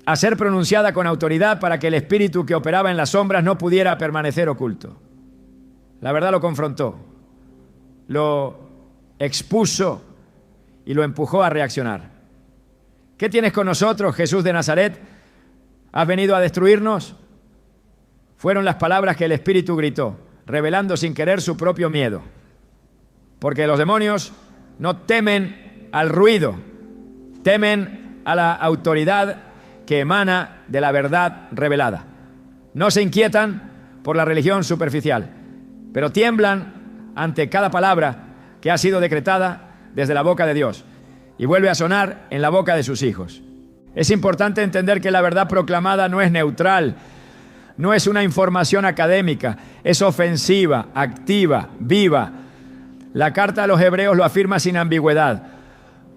a ser pronunciada con autoridad para que el espíritu que operaba en las sombras no pudiera permanecer oculto. La verdad lo confrontó, lo expuso y lo empujó a reaccionar. ¿Qué tienes con nosotros, Jesús de Nazaret? ¿Has venido a destruirnos? Fueron las palabras que el espíritu gritó, revelando sin querer su propio miedo. Porque los demonios no temen al ruido, temen a la autoridad que emana de la verdad revelada. No se inquietan por la religión superficial, pero tiemblan ante cada palabra que ha sido decretada desde la boca de Dios y vuelve a sonar en la boca de sus hijos. Es importante entender que la verdad proclamada no es neutral, no es una información académica, es ofensiva, activa, viva. La carta a los Hebreos lo afirma sin ambigüedad,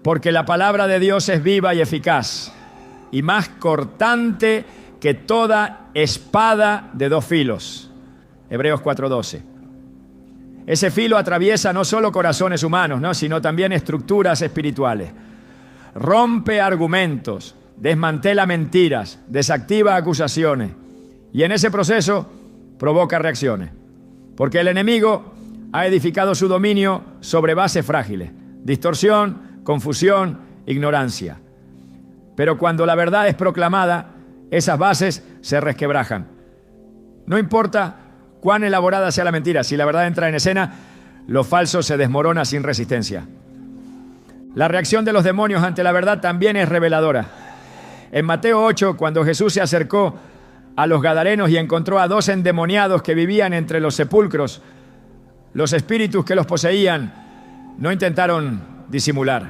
porque la palabra de Dios es viva y eficaz, y más cortante que toda espada de dos filos. Hebreos 4:12. Ese filo atraviesa no solo corazones humanos, ¿no?, sino también estructuras espirituales. Rompe argumentos, desmantela mentiras, desactiva acusaciones y en ese proceso provoca reacciones. Porque el enemigo ha edificado su dominio sobre bases frágiles: distorsión, confusión, ignorancia. Pero cuando la verdad es proclamada, esas bases se resquebrajan. No importa cuán elaborada sea la mentira, si la verdad entra en escena, lo falso se desmorona sin resistencia. La reacción de los demonios ante la verdad también es reveladora. En Mateo 8, cuando Jesús se acercó a los gadarenos y encontró a 2 endemoniados que vivían entre los sepulcros, los espíritus que los poseían no intentaron disimular.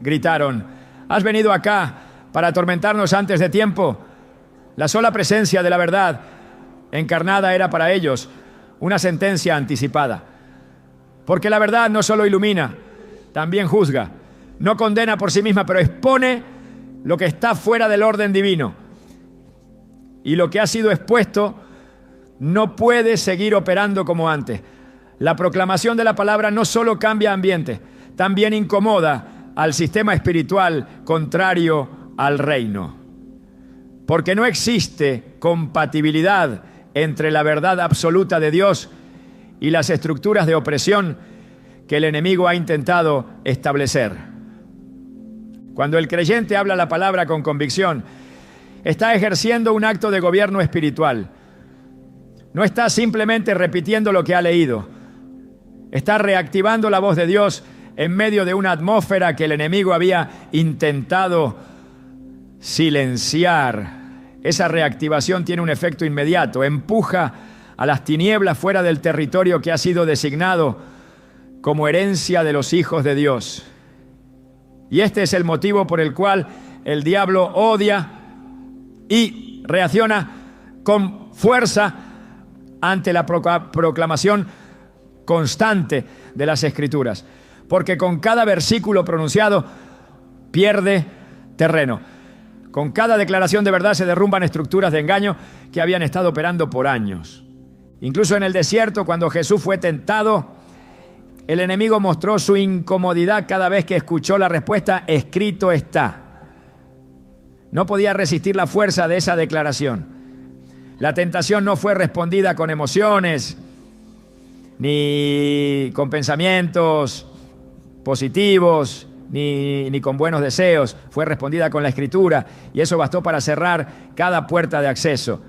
Gritaron: ¿has venido acá para atormentarnos antes de tiempo? La sola presencia de la verdad encarnada era para ellos una sentencia anticipada. Porque la verdad no solo ilumina, también juzga. No condena por sí misma, pero expone lo que está fuera del orden divino. Y lo que ha sido expuesto no puede seguir operando como antes. La proclamación de la palabra no solo cambia ambiente, también incomoda al sistema espiritual contrario al reino. Porque no existe compatibilidad entre la verdad absoluta de Dios y las estructuras de opresión que el enemigo ha intentado establecer. Cuando el creyente habla la palabra con convicción, está ejerciendo un acto de gobierno espiritual. No está simplemente repitiendo lo que ha leído. Está reactivando la voz de Dios en medio de una atmósfera que el enemigo había intentado silenciar. Esa reactivación tiene un efecto inmediato, empuja a las tinieblas fuera del territorio que ha sido designado como herencia de los hijos de Dios. Y este es el motivo por el cual el diablo odia y reacciona con fuerza ante la proclamación constante de las Escrituras. Porque con cada versículo pronunciado pierde terreno. Con cada declaración de verdad se derrumban estructuras de engaño que habían estado operando por años. Incluso en el desierto, cuando Jesús fue tentado, el enemigo mostró su incomodidad cada vez que escuchó la respuesta: escrito está. No podía resistir la fuerza de esa declaración. La tentación no fue respondida con emociones, ni con pensamientos positivos, ni con buenos deseos. Fue respondida con la Escritura, y eso bastó para cerrar cada puerta de acceso.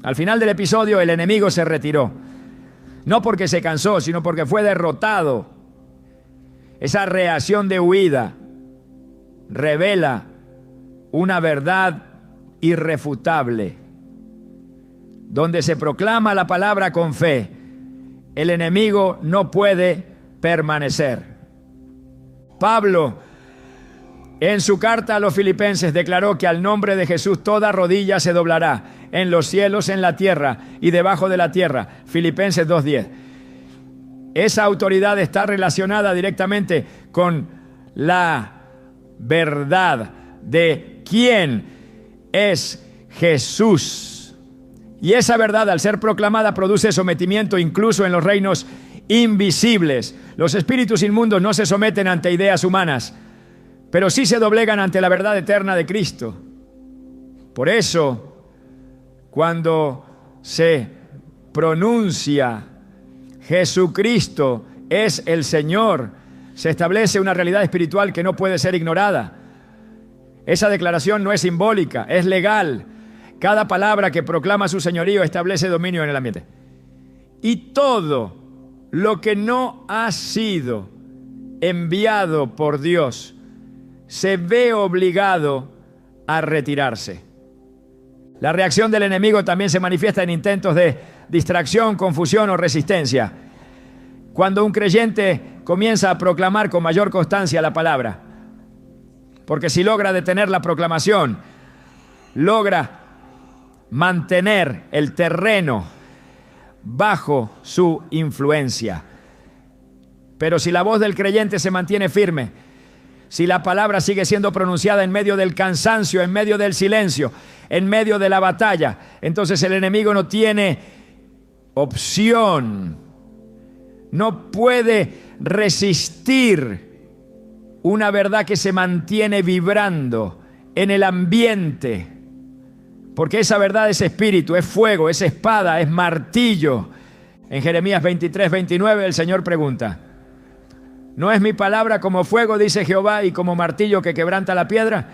Al final del episodio, el enemigo se retiró. No porque se cansó, sino porque fue derrotado. Esa reacción de huida revela una verdad irrefutable. Donde se proclama la palabra con fe, el enemigo no puede permanecer. Pablo, en su carta a los Filipenses, declaró que al nombre de Jesús toda rodilla se doblará, en los cielos, en la tierra y debajo de la tierra. Filipenses 2:10. Esa autoridad está relacionada directamente con la verdad de quién es Jesús. Y esa verdad, al ser proclamada, produce sometimiento incluso en los reinos invisibles. Los espíritus inmundos no se someten ante ideas humanas, pero sí se doblegan ante la verdad eterna de Cristo. Por eso, cuando se pronuncia Jesucristo es el Señor, se establece una realidad espiritual que no puede ser ignorada. Esa declaración no es simbólica, es legal. Cada palabra que proclama su señorío establece dominio en el ambiente. Y todo lo que no ha sido enviado por Dios se ve obligado a retirarse. La reacción del enemigo también se manifiesta en intentos de distracción, confusión o resistencia. Cuando un creyente comienza a proclamar con mayor constancia la palabra, porque si logra detener la proclamación, logra mantener el terreno bajo su influencia. Pero si la voz del creyente se mantiene firme, si la palabra sigue siendo pronunciada en medio del cansancio, en medio del silencio, en medio de la batalla, entonces el enemigo no tiene opción, no puede resistir una verdad que se mantiene vibrando en el ambiente, porque esa verdad es espíritu, es fuego, es espada, es martillo. En Jeremías 23:29 el Señor pregunta: ¿no es mi palabra como fuego, dice Jehová, y como martillo que quebranta la piedra?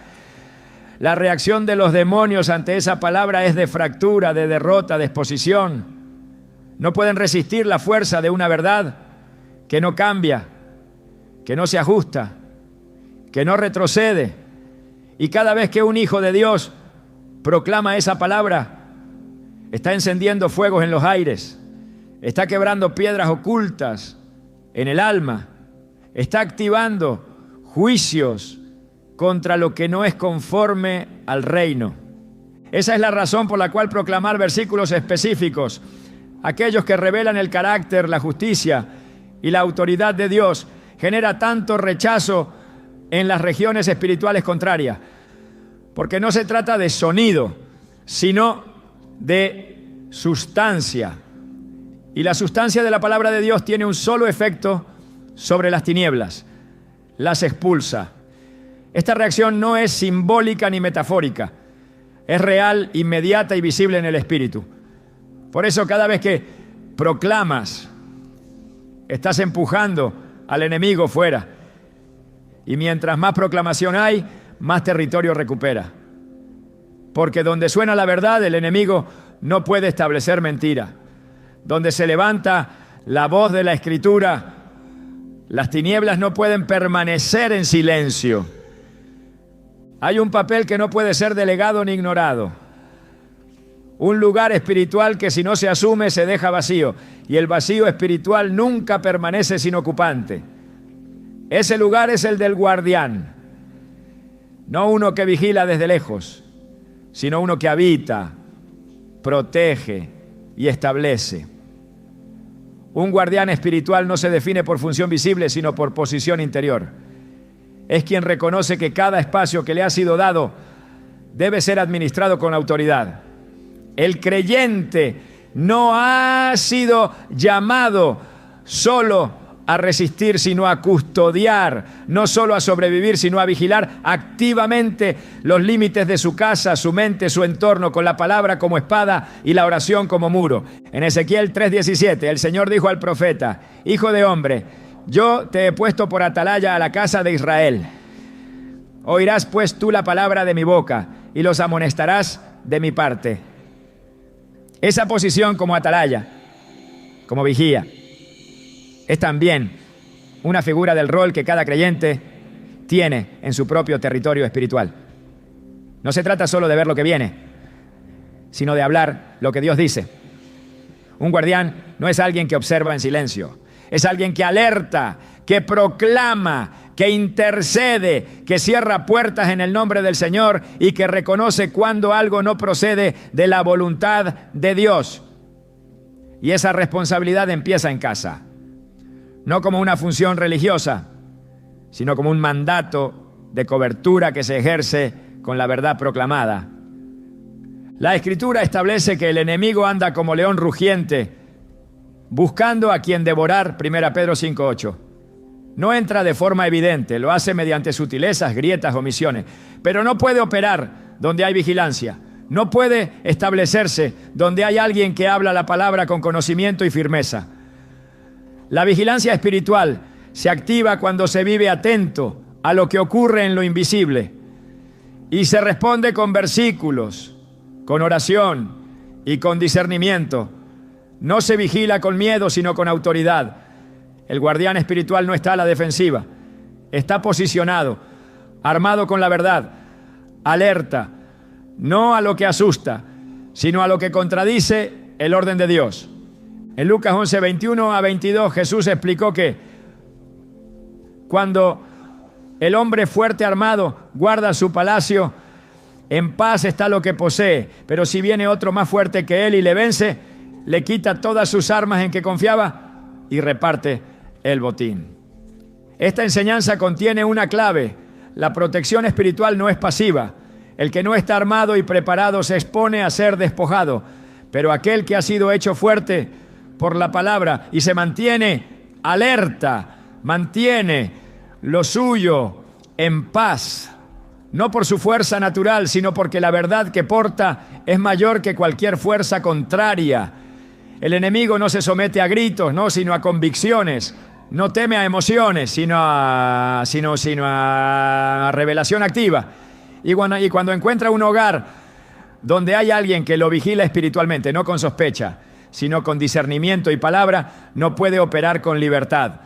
La reacción de los demonios ante esa palabra es de fractura, de derrota, de exposición. No pueden resistir la fuerza de una verdad que no cambia, que no se ajusta, que no retrocede. Y cada vez que un hijo de Dios proclama esa palabra, está encendiendo fuegos en los aires, está quebrando piedras ocultas en el alma, está activando juicios contra lo que no es conforme al reino. Esa es la razón por la cual proclamar versículos específicos, aquellos que revelan el carácter, la justicia y la autoridad de Dios, genera tanto rechazo en las regiones espirituales contrarias, porque no se trata de sonido, sino de sustancia. Y la sustancia de la palabra de Dios tiene un solo efecto sobre las tinieblas: las expulsa. Esta reacción no es simbólica ni metafórica, es real, inmediata y visible en el espíritu. Por eso cada vez que proclamas, estás empujando al enemigo fuera. Y mientras más proclamación hay, más territorio recupera. Porque donde suena la verdad, el enemigo no puede establecer mentira. Donde se levanta la voz de la Escritura, las tinieblas no pueden permanecer en silencio. Hay un papel que no puede ser delegado ni ignorado. Un lugar espiritual que si no se asume se deja vacío. Y el vacío espiritual nunca permanece sin ocupante. Ese lugar es el del guardián. No uno que vigila desde lejos, sino uno que habita, protege y establece. Un guardián espiritual no se define por función visible, sino por posición interior. Es quien reconoce que cada espacio que le ha sido dado debe ser administrado con autoridad. El creyente no ha sido llamado solo a resistir, sino a custodiar, no solo a sobrevivir, sino a vigilar activamente los límites de su casa, su mente, su entorno, con la palabra como espada y la oración como muro. En Ezequiel 3:17, el Señor dijo al profeta: Hijo de hombre, yo te he puesto por atalaya a la casa de Israel. Oirás pues tú la palabra de mi boca y los amonestarás de mi parte. Esa posición como atalaya, como vigía, es también una figura del rol que cada creyente tiene en su propio territorio espiritual. No se trata solo de ver lo que viene, sino de hablar lo que Dios dice. Un guardián no es alguien que observa en silencio, es alguien que alerta, que proclama, que intercede, que cierra puertas en el nombre del Señor y que reconoce cuando algo no procede de la voluntad de Dios. Y esa responsabilidad empieza en casa. No como una función religiosa, sino como un mandato de cobertura que se ejerce con la verdad proclamada. La Escritura establece que el enemigo anda como león rugiente, buscando a quien devorar, 1 Pedro 5:8. No entra de forma evidente, lo hace mediante sutilezas, grietas, omisiones, pero no puede operar donde hay vigilancia. no puede establecerse donde hay alguien que habla la palabra con conocimiento y firmeza. La vigilancia espiritual se activa cuando se vive atento a lo que ocurre en lo invisible y se responde con versículos, con oración y con discernimiento. No se vigila con miedo, sino con autoridad. El guardián espiritual no está a la defensiva, está posicionado, armado con la verdad, alerta, no a lo que asusta, sino a lo que contradice el orden de Dios. En Lucas 11, 21 a 22, Jesús explicó que cuando el hombre fuerte armado guarda su palacio, en paz está lo que posee, pero si viene otro más fuerte que él y le vence, le quita todas sus armas en que confiaba y reparte el botín. Esta enseñanza contiene una clave: la protección espiritual no es pasiva. El que no está armado y preparado se expone a ser despojado, pero aquel que ha sido hecho fuerte por la palabra y se mantiene alerta, mantiene lo suyo en paz, no por su fuerza natural, sino porque la verdad que porta es mayor que cualquier fuerza contraria. El enemigo no se somete a gritos, no, sino a convicciones. No teme a emociones, sino a revelación activa. Y cuando encuentra un hogar donde hay alguien que lo vigila espiritualmente, no con sospecha, sino con discernimiento y palabra, no puede operar con libertad.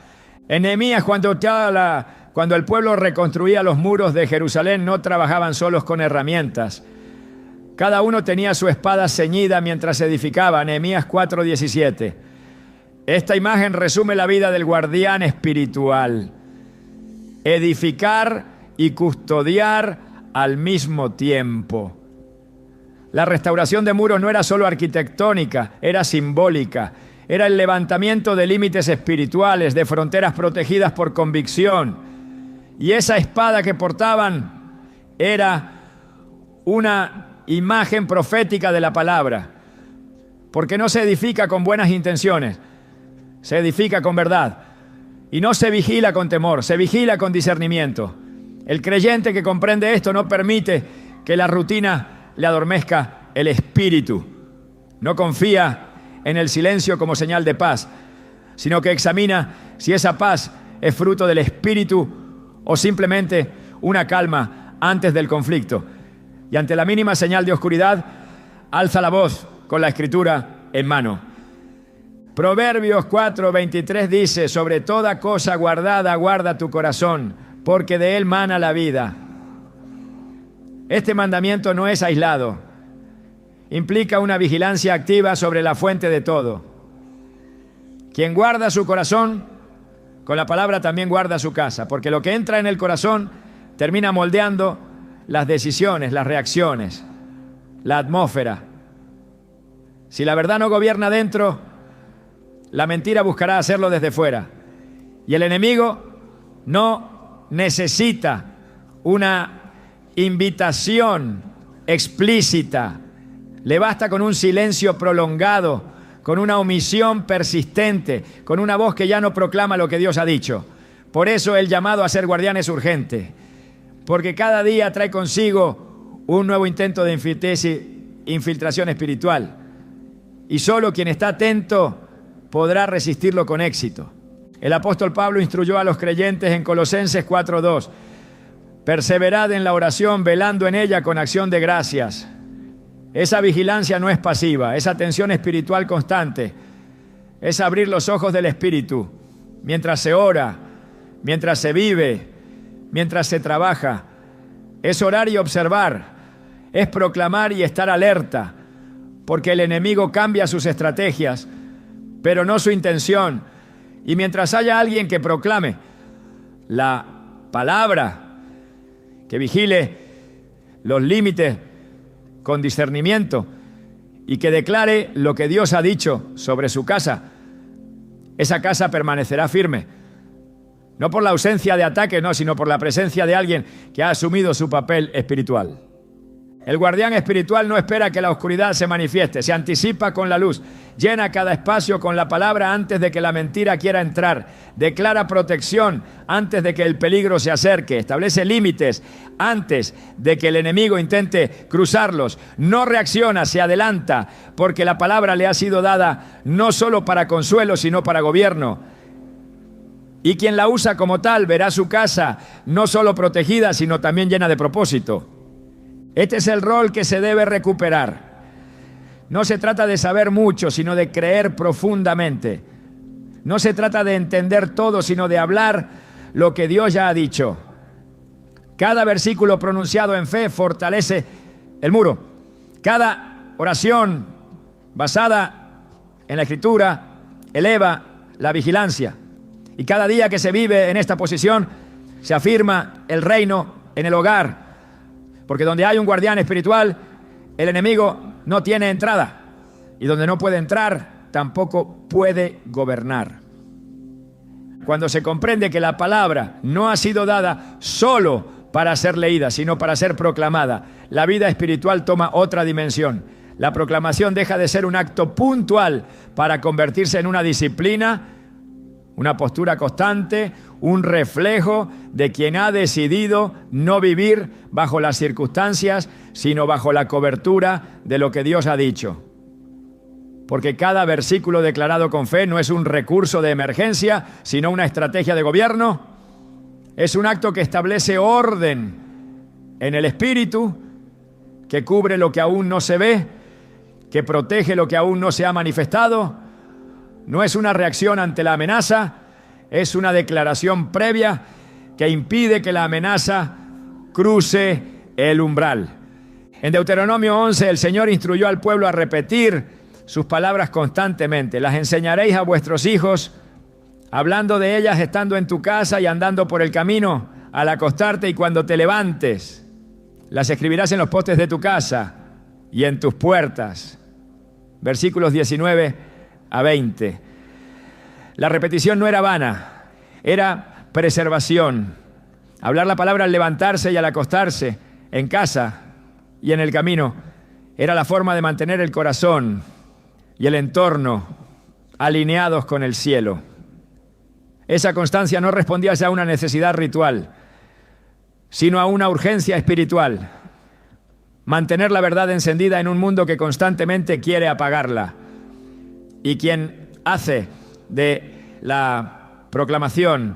En Nehemías, cuando el pueblo reconstruía los muros de Jerusalén, no trabajaban solos con herramientas. Cada uno tenía su espada ceñida mientras edificaba. Nehemías 4:17. Esta imagen resume la vida del guardián espiritual: edificar y custodiar al mismo tiempo. La restauración de muros no era solo arquitectónica, era simbólica. Era el levantamiento de límites espirituales, de fronteras protegidas por convicción. Y esa espada que portaban era una imagen profética de la palabra. Porque no se edifica con buenas intenciones, se edifica con verdad. Y no se vigila con temor, se vigila con discernimiento. El creyente que comprende esto no permite que la rutina le adormezca el espíritu. No confía en el silencio como señal de paz, sino que examina si esa paz es fruto del espíritu o simplemente una calma antes del conflicto. Y ante la mínima señal de oscuridad, alza la voz con la escritura en mano. Proverbios 4:23 dice: sobre toda cosa guardada, guarda tu corazón, porque de él mana la vida. Este mandamiento no es aislado. Implica una vigilancia activa sobre la fuente de todo. Quien guarda su corazón, con la palabra también guarda su casa, porque lo que entra en el corazón termina moldeando las decisiones, las reacciones, la atmósfera. Si la verdad no gobierna dentro, la mentira buscará hacerlo desde fuera. Y el enemigo no necesita una invitación explícita. Le basta con un silencio prolongado, con una omisión persistente, con una voz que ya no proclama lo que Dios ha dicho. Por eso el llamado a ser guardián es urgente, porque cada día trae consigo un nuevo intento de infiltración espiritual. Y solo quien está atento podrá resistirlo con éxito. El apóstol Pablo instruyó a los creyentes en Colosenses 4:2: perseverad en la oración, velando en ella con acción de gracias. Esa vigilancia no es pasiva, es atención espiritual constante. Es abrir los ojos del espíritu mientras se ora, mientras se vive, mientras se trabaja. Es orar y observar, es proclamar y estar alerta, porque el enemigo cambia sus estrategias, pero no su intención. Y mientras haya alguien que proclame la palabra, que vigile los límites con discernimiento y que declare lo que Dios ha dicho sobre su casa, esa casa permanecerá firme. No por la ausencia de ataque, no, sino por la presencia de alguien que ha asumido su papel espiritual. El guardián espiritual no espera que la oscuridad se manifieste, se anticipa con la luz, llena cada espacio con la palabra antes de que la mentira quiera entrar, declara protección antes de que el peligro se acerque, establece límites antes de que el enemigo intente cruzarlos, no reacciona, se adelanta, porque la palabra le ha sido dada no solo para consuelo, sino para gobierno. Y quien la usa como tal verá su casa no solo protegida, sino también llena de propósito. Este es el rol que se debe recuperar. No se trata de saber mucho, sino de creer profundamente. No se trata de entender todo, sino de hablar lo que Dios ya ha dicho. Cada versículo pronunciado en fe fortalece el muro. Cada oración basada en la Escritura eleva la vigilancia. Y cada día que se vive en esta posición, se afirma el reino en el hogar. Porque donde hay un guardián espiritual, el enemigo no tiene entrada. Y donde no puede entrar, tampoco puede gobernar. Cuando se comprende que la palabra no ha sido dada solo para ser leída, sino para ser proclamada, la vida espiritual toma otra dimensión. La proclamación deja de ser un acto puntual para convertirse en una disciplina, una postura constante, un reflejo de quien ha decidido no vivir bajo las circunstancias, sino bajo la cobertura de lo que Dios ha dicho. Porque cada versículo declarado con fe no es un recurso de emergencia, sino una estrategia de gobierno. Es un acto que establece orden en el espíritu, que cubre lo que aún no se ve, que protege lo que aún no se ha manifestado. No es una reacción ante la amenaza, es una declaración previa que impide que la amenaza cruce el umbral. En Deuteronomio 11, el Señor instruyó al pueblo a repetir sus palabras constantemente. Las enseñaréis a vuestros hijos, hablando de ellas estando en tu casa y andando por el camino, al acostarte y cuando te levantes. Las escribirás en los postes de tu casa y en tus puertas. Versículos 19 a 20. La repetición no era vana, era preservación. Hablar la palabra al levantarse y al acostarse, en casa y en el camino, era la forma de mantener el corazón y el entorno alineados con el cielo. Esa constancia no respondía ya a una necesidad ritual, sino a una urgencia espiritual. Mantener la verdad encendida en un mundo que constantemente quiere apagarla. Y quien hace de la proclamación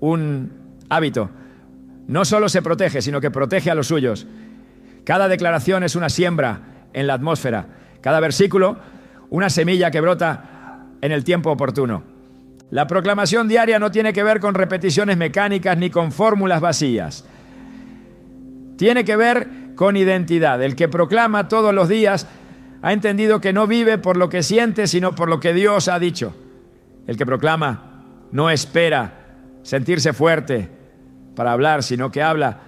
un hábito, no solo se protege, sino que protege a los suyos. Cada declaración es una siembra en la atmósfera. Cada versículo, una semilla que brota en el tiempo oportuno. La proclamación diaria no tiene que ver con repeticiones mecánicas ni con fórmulas vacías. Tiene que ver con identidad. El que proclama todos los días ha entendido que no vive por lo que siente, sino por lo que Dios ha dicho. El que proclama no espera sentirse fuerte para hablar, sino que habla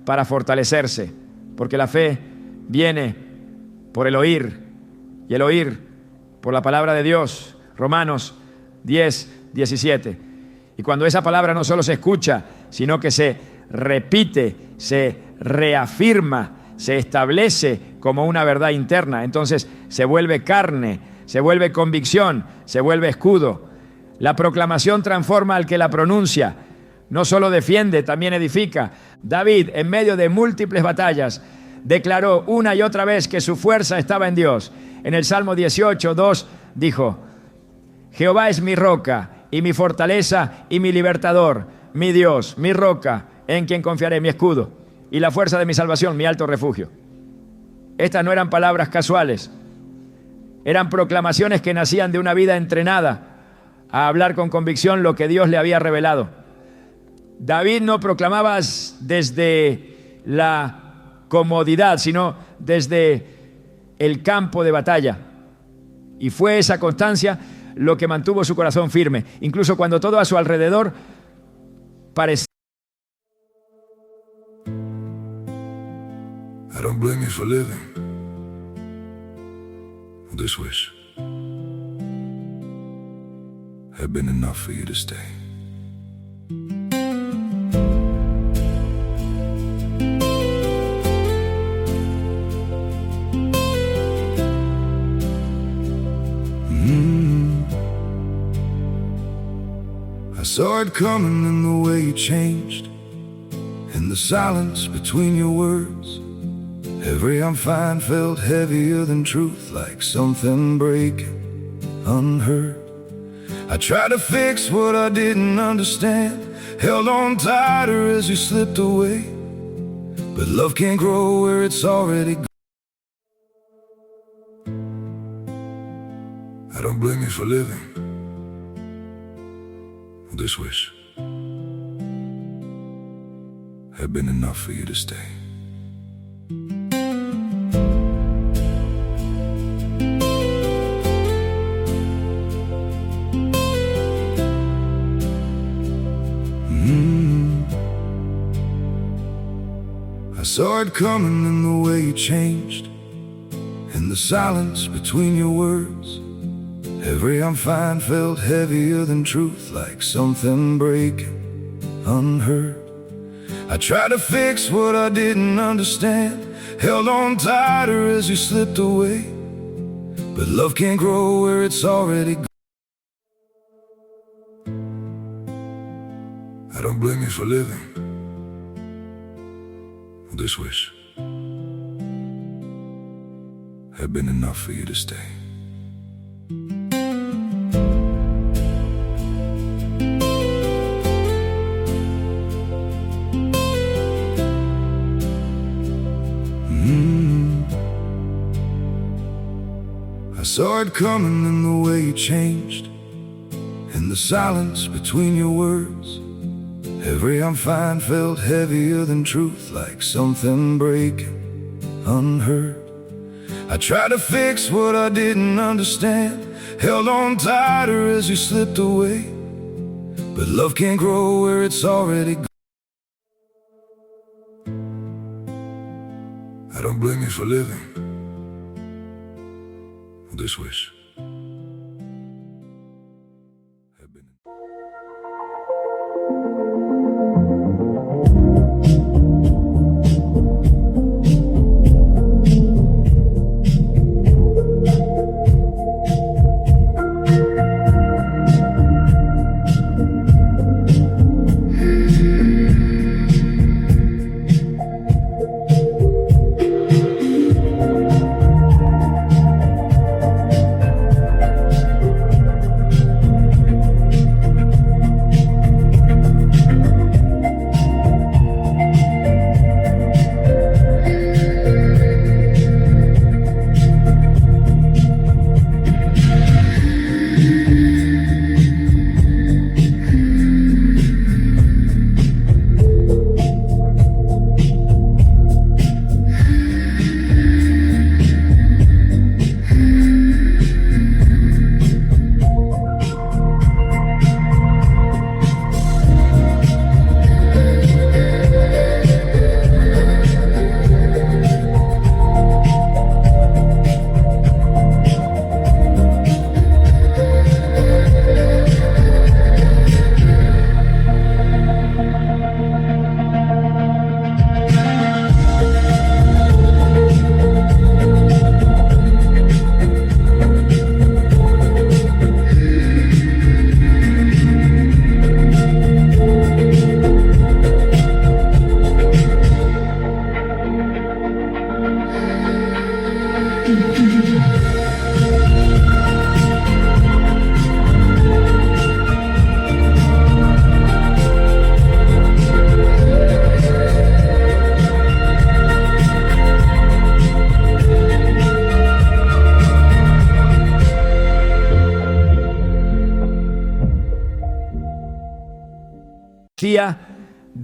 para fortalecerse. Porque la fe viene por el oír, y el oír por la palabra de Dios. Romanos 10, 17. Y cuando esa palabra no solo se escucha, sino que se repite, se reafirma, se establece como una verdad interna, entonces se vuelve carne, se vuelve convicción, se vuelve escudo. La proclamación transforma al que la pronuncia. No solo defiende, también edifica. David, en medio de múltiples batallas, declaró una y otra vez que su fuerza estaba en Dios. En el Salmo 18, 2, dijo: Jehová es mi roca y mi fortaleza y mi libertador, mi Dios, mi roca, en quien confiaré, mi escudo y la fuerza de mi salvación, mi alto refugio. Estas no eran palabras casuales, eran proclamaciones que nacían de una vida entrenada a hablar con convicción lo que Dios le había revelado. David no proclamaba desde la comodidad, sino desde el campo de batalla. Y fue esa constancia lo que mantuvo su corazón firme, incluso cuando todo a su alrededor parecía. I don't blame you for living this wish had been enough for you to stay. saw it coming in the way you changed, in the silence between your words. Every I'm fine felt heavier than truth, like something breaking unheard. I tried to fix what I didn't understand, held on tighter as you slipped away. But love can't grow where it's already gone. I don't blame you for living this wish had been enough for you to stay. I saw it coming in the way you changed, in the silence between your words. Every I'm fine felt heavier than truth, like something breaking unheard. I tried to fix what I didn't understand, held on tighter as you slipped away. But love can't grow where it's already gone. I don't blame you for living this wish had been enough for you to stay. I saw it coming in the way you changed, in the silence between your words. Every I'm fine felt heavier than truth, like something breaking unheard. I tried to fix what I didn't understand, held on tighter as you slipped away. But love can't grow where it's already gone. I don't blame you for living this wish had been.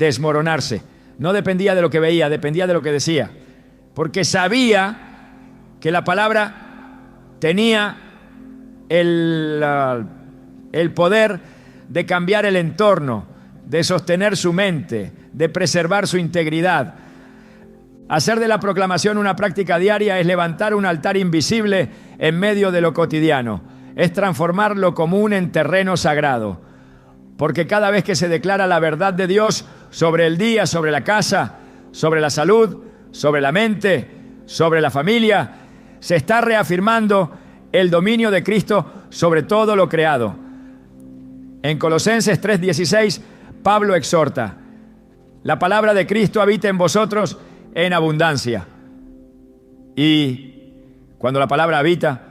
Desmoronarse. No dependía de lo que veía, dependía de lo que decía. Porque sabía que la palabra tenía el poder de cambiar el entorno, de sostener su mente, de preservar su integridad. Hacer de la proclamación una práctica diaria es levantar un altar invisible en medio de lo cotidiano. Es transformar lo común en terreno sagrado. Porque cada vez que se declara la verdad de Dios sobre el día, sobre la casa, sobre la salud, sobre la mente, sobre la familia, se está reafirmando el dominio de Cristo sobre todo lo creado. En Colosenses 3:16, Pablo exhorta: la palabra de Cristo habita en vosotros en abundancia. Y cuando la palabra habita,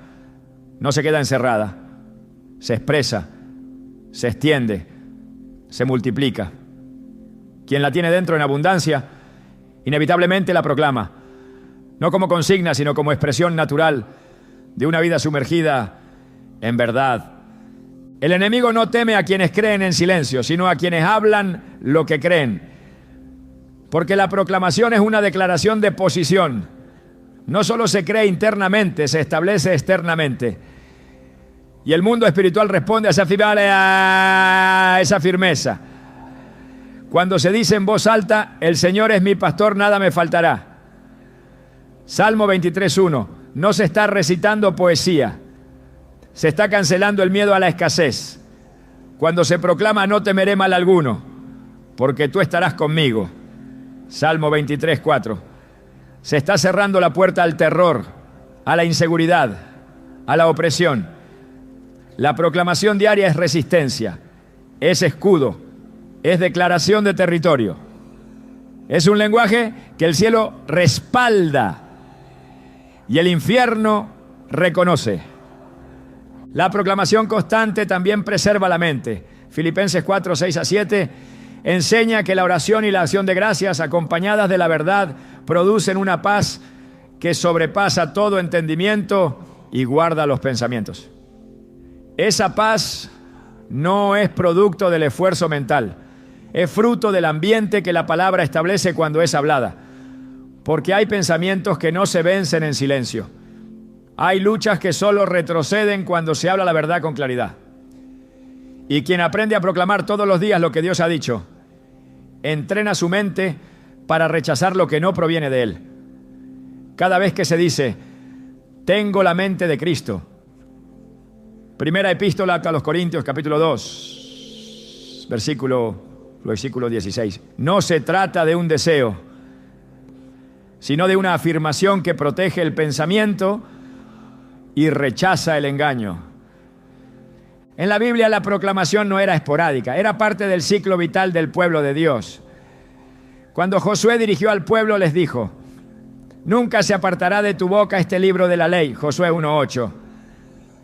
no se queda encerrada, se expresa, se extiende, se multiplica. Quien la tiene dentro en abundancia, inevitablemente la proclama, no como consigna, sino como expresión natural de una vida sumergida en verdad. El enemigo no teme a quienes creen en silencio, sino a quienes hablan lo que creen. Porque la proclamación es una declaración de posición. No solo se cree internamente, se establece externamente. Y el mundo espiritual responde a esa firmeza. Cuando se dice en voz alta: el Señor es mi pastor, nada me faltará. Salmo 23:1. No se está recitando poesía. Se está cancelando el miedo a la escasez. Cuando se proclama: no temeré mal alguno, porque tú estarás conmigo. Salmo 23:4. Se está cerrando la puerta al terror, a la inseguridad, a la opresión. La proclamación diaria es resistencia, es escudo, es declaración de territorio. Es un lenguaje que el cielo respalda y el infierno reconoce. La proclamación constante también preserva la mente. Filipenses 4:6-7 enseña que la oración y la acción de gracias, acompañadas de la verdad, producen una paz que sobrepasa todo entendimiento y guarda los pensamientos. Esa paz no es producto del esfuerzo mental, es fruto del ambiente que la palabra establece cuando es hablada. Porque hay pensamientos que no se vencen en silencio. Hay luchas que solo retroceden cuando se habla la verdad con claridad. Y quien aprende a proclamar todos los días lo que Dios ha dicho, entrena su mente para rechazar lo que no proviene de Él. Cada vez que se dice: tengo la mente de Cristo. Primera epístola a los Corintios, capítulo 2, versículo 16. No se trata de un deseo, sino de una afirmación que protege el pensamiento y rechaza el engaño. En la Biblia la proclamación no era esporádica, era parte del ciclo vital del pueblo de Dios. Cuando Josué dirigió al pueblo, les dijo: nunca se apartará de tu boca este libro de la ley, Josué 1:8.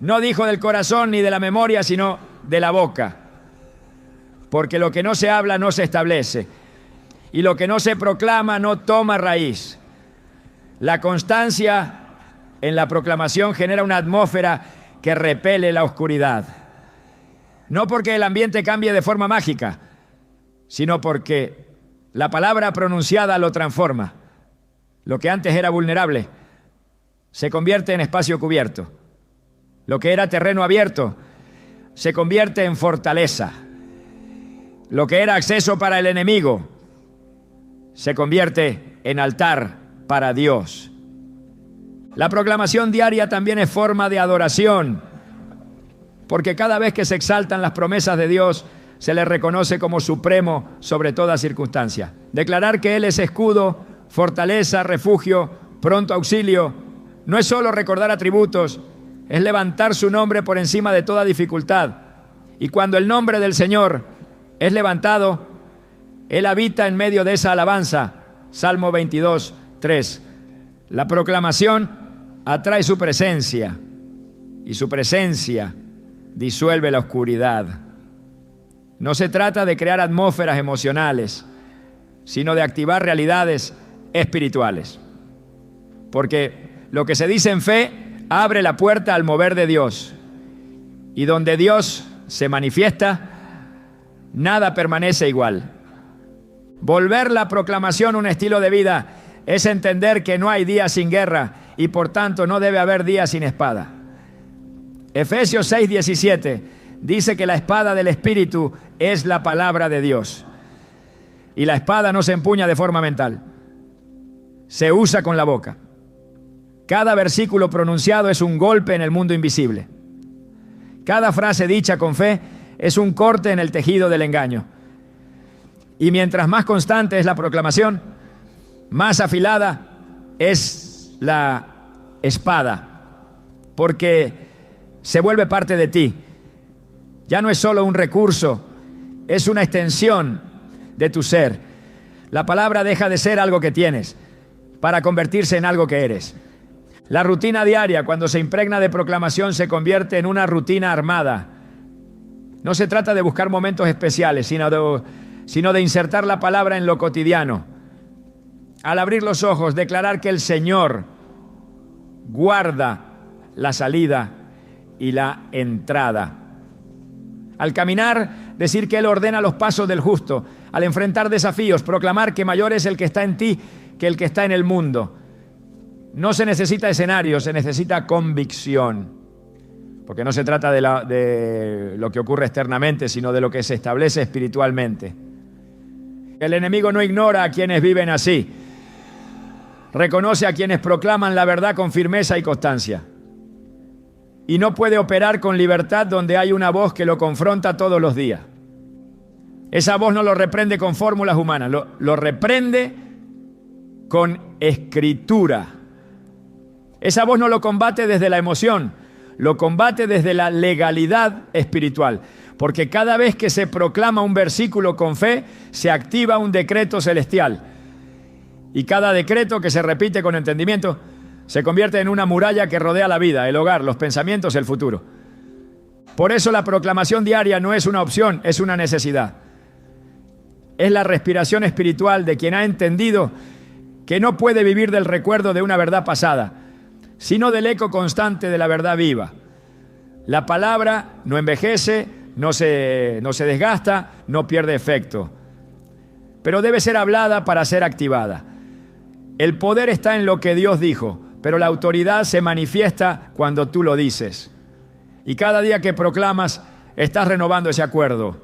No dijo del corazón ni de la memoria, sino de la boca. Porque lo que no se habla no se establece, y lo que no se proclama no toma raíz. La constancia en la proclamación genera una atmósfera que repele la oscuridad. No porque el ambiente cambie de forma mágica, sino porque la palabra pronunciada lo transforma. Lo que antes era vulnerable se convierte en espacio cubierto. Lo que era terreno abierto se convierte en fortaleza. Lo que era acceso para el enemigo se convierte en altar para Dios. La proclamación diaria también es forma de adoración, porque cada vez que se exaltan las promesas de Dios, se le reconoce como supremo sobre toda circunstancia. Declarar que Él es escudo, fortaleza, refugio, pronto auxilio, no es solo recordar atributos, es levantar su nombre por encima de toda dificultad. Y cuando el nombre del Señor es levantado, Él habita en medio de esa alabanza. Salmo 22:3. La proclamación atrae su presencia, y su presencia disuelve la oscuridad. No se trata de crear atmósferas emocionales, sino de activar realidades espirituales. Porque lo que se dice en fe abre la puerta al mover de Dios. Y donde Dios se manifiesta, nada permanece igual. Volver la proclamación un estilo de vida es entender que no hay día sin guerra y por tanto no debe haber día sin espada. Efesios 6:17 dice que la espada del Espíritu es la palabra de Dios. Y la espada no se empuña de forma mental, se usa con la boca. Cada versículo pronunciado es un golpe en el mundo invisible. Cada frase dicha con fe es un corte en el tejido del engaño. Y mientras más constante es la proclamación, más afilada es la espada, porque se vuelve parte de ti Ya no es solo un recurso, es una extensión de tu ser. La palabra deja de ser algo que tienes para convertirse en algo que eres. La rutina diaria, cuando se impregna de proclamación, se convierte en una rutina armada. No se trata de buscar momentos especiales, sino de insertar la palabra en lo cotidiano. Al abrir los ojos, declarar que el Señor guarda la salida y la entrada. Al caminar, decir que Él ordena los pasos del justo. Al enfrentar desafíos, proclamar que mayor es el que está en ti que el que está en el mundo. No se necesita escenario, se necesita convicción. Porque no se trata de lo que ocurre externamente, sino de lo que se establece espiritualmente. El enemigo no ignora a quienes viven así. Reconoce a quienes proclaman la verdad con firmeza y constancia. Y no puede operar con libertad donde hay una voz que lo confronta todos los días. Esa voz no lo reprende con fórmulas humanas, lo reprende con escritura. Esa voz no lo combate desde la emoción, lo combate desde la legalidad espiritual. Porque cada vez que se proclama un versículo con fe, se activa un decreto celestial. Y cada decreto que se repite con entendimiento se convierte en una muralla que rodea la vida, el hogar, los pensamientos, el futuro. Por eso la proclamación diaria no es una opción, es una necesidad. Es la respiración espiritual de quien ha entendido que no puede vivir del recuerdo de una verdad pasada, sino del eco constante de la verdad viva. La palabra no envejece, no se desgasta, no pierde efecto, pero debe ser hablada para ser activada. El poder está en lo que Dios dijo, pero la autoridad se manifiesta cuando tú lo dices. Y cada día que proclamas, estás renovando ese acuerdo.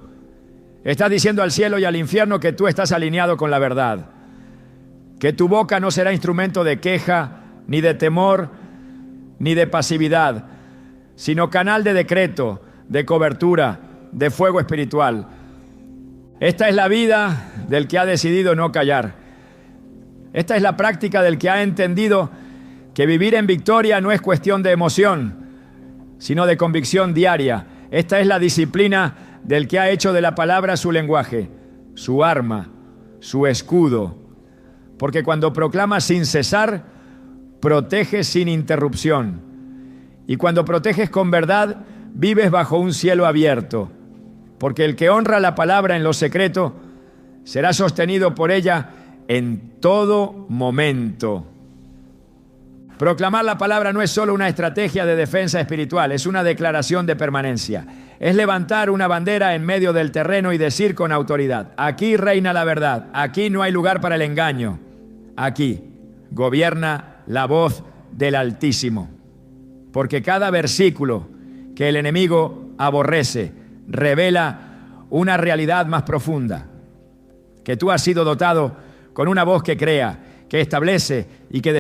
Estás diciendo al cielo y al infierno que tú estás alineado con la verdad. Que tu boca no será instrumento de queja, ni de temor, ni de pasividad, sino canal de decreto, de cobertura, de fuego espiritual. Esta es la vida del que ha decidido no callar. Esta es la práctica del que ha entendido que vivir en victoria no es cuestión de emoción, sino de convicción diaria. Esta es la disciplina del que ha hecho de la palabra su lenguaje, su arma, su escudo. Porque cuando proclamas sin cesar, proteges sin interrupción. Y cuando proteges con verdad, vives bajo un cielo abierto. Porque el que honra la palabra en lo secreto será sostenido por ella en todo momento. Proclamar la palabra no es solo una estrategia de defensa espiritual, es una declaración de permanencia. Es levantar una bandera en medio del terreno y decir con autoridad: aquí reina la verdad, aquí no hay lugar para el engaño, aquí gobierna la voz del Altísimo. Porque cada versículo que el enemigo aborrece revela una realidad más profunda, que tú has sido dotado con una voz que crea, que establece y que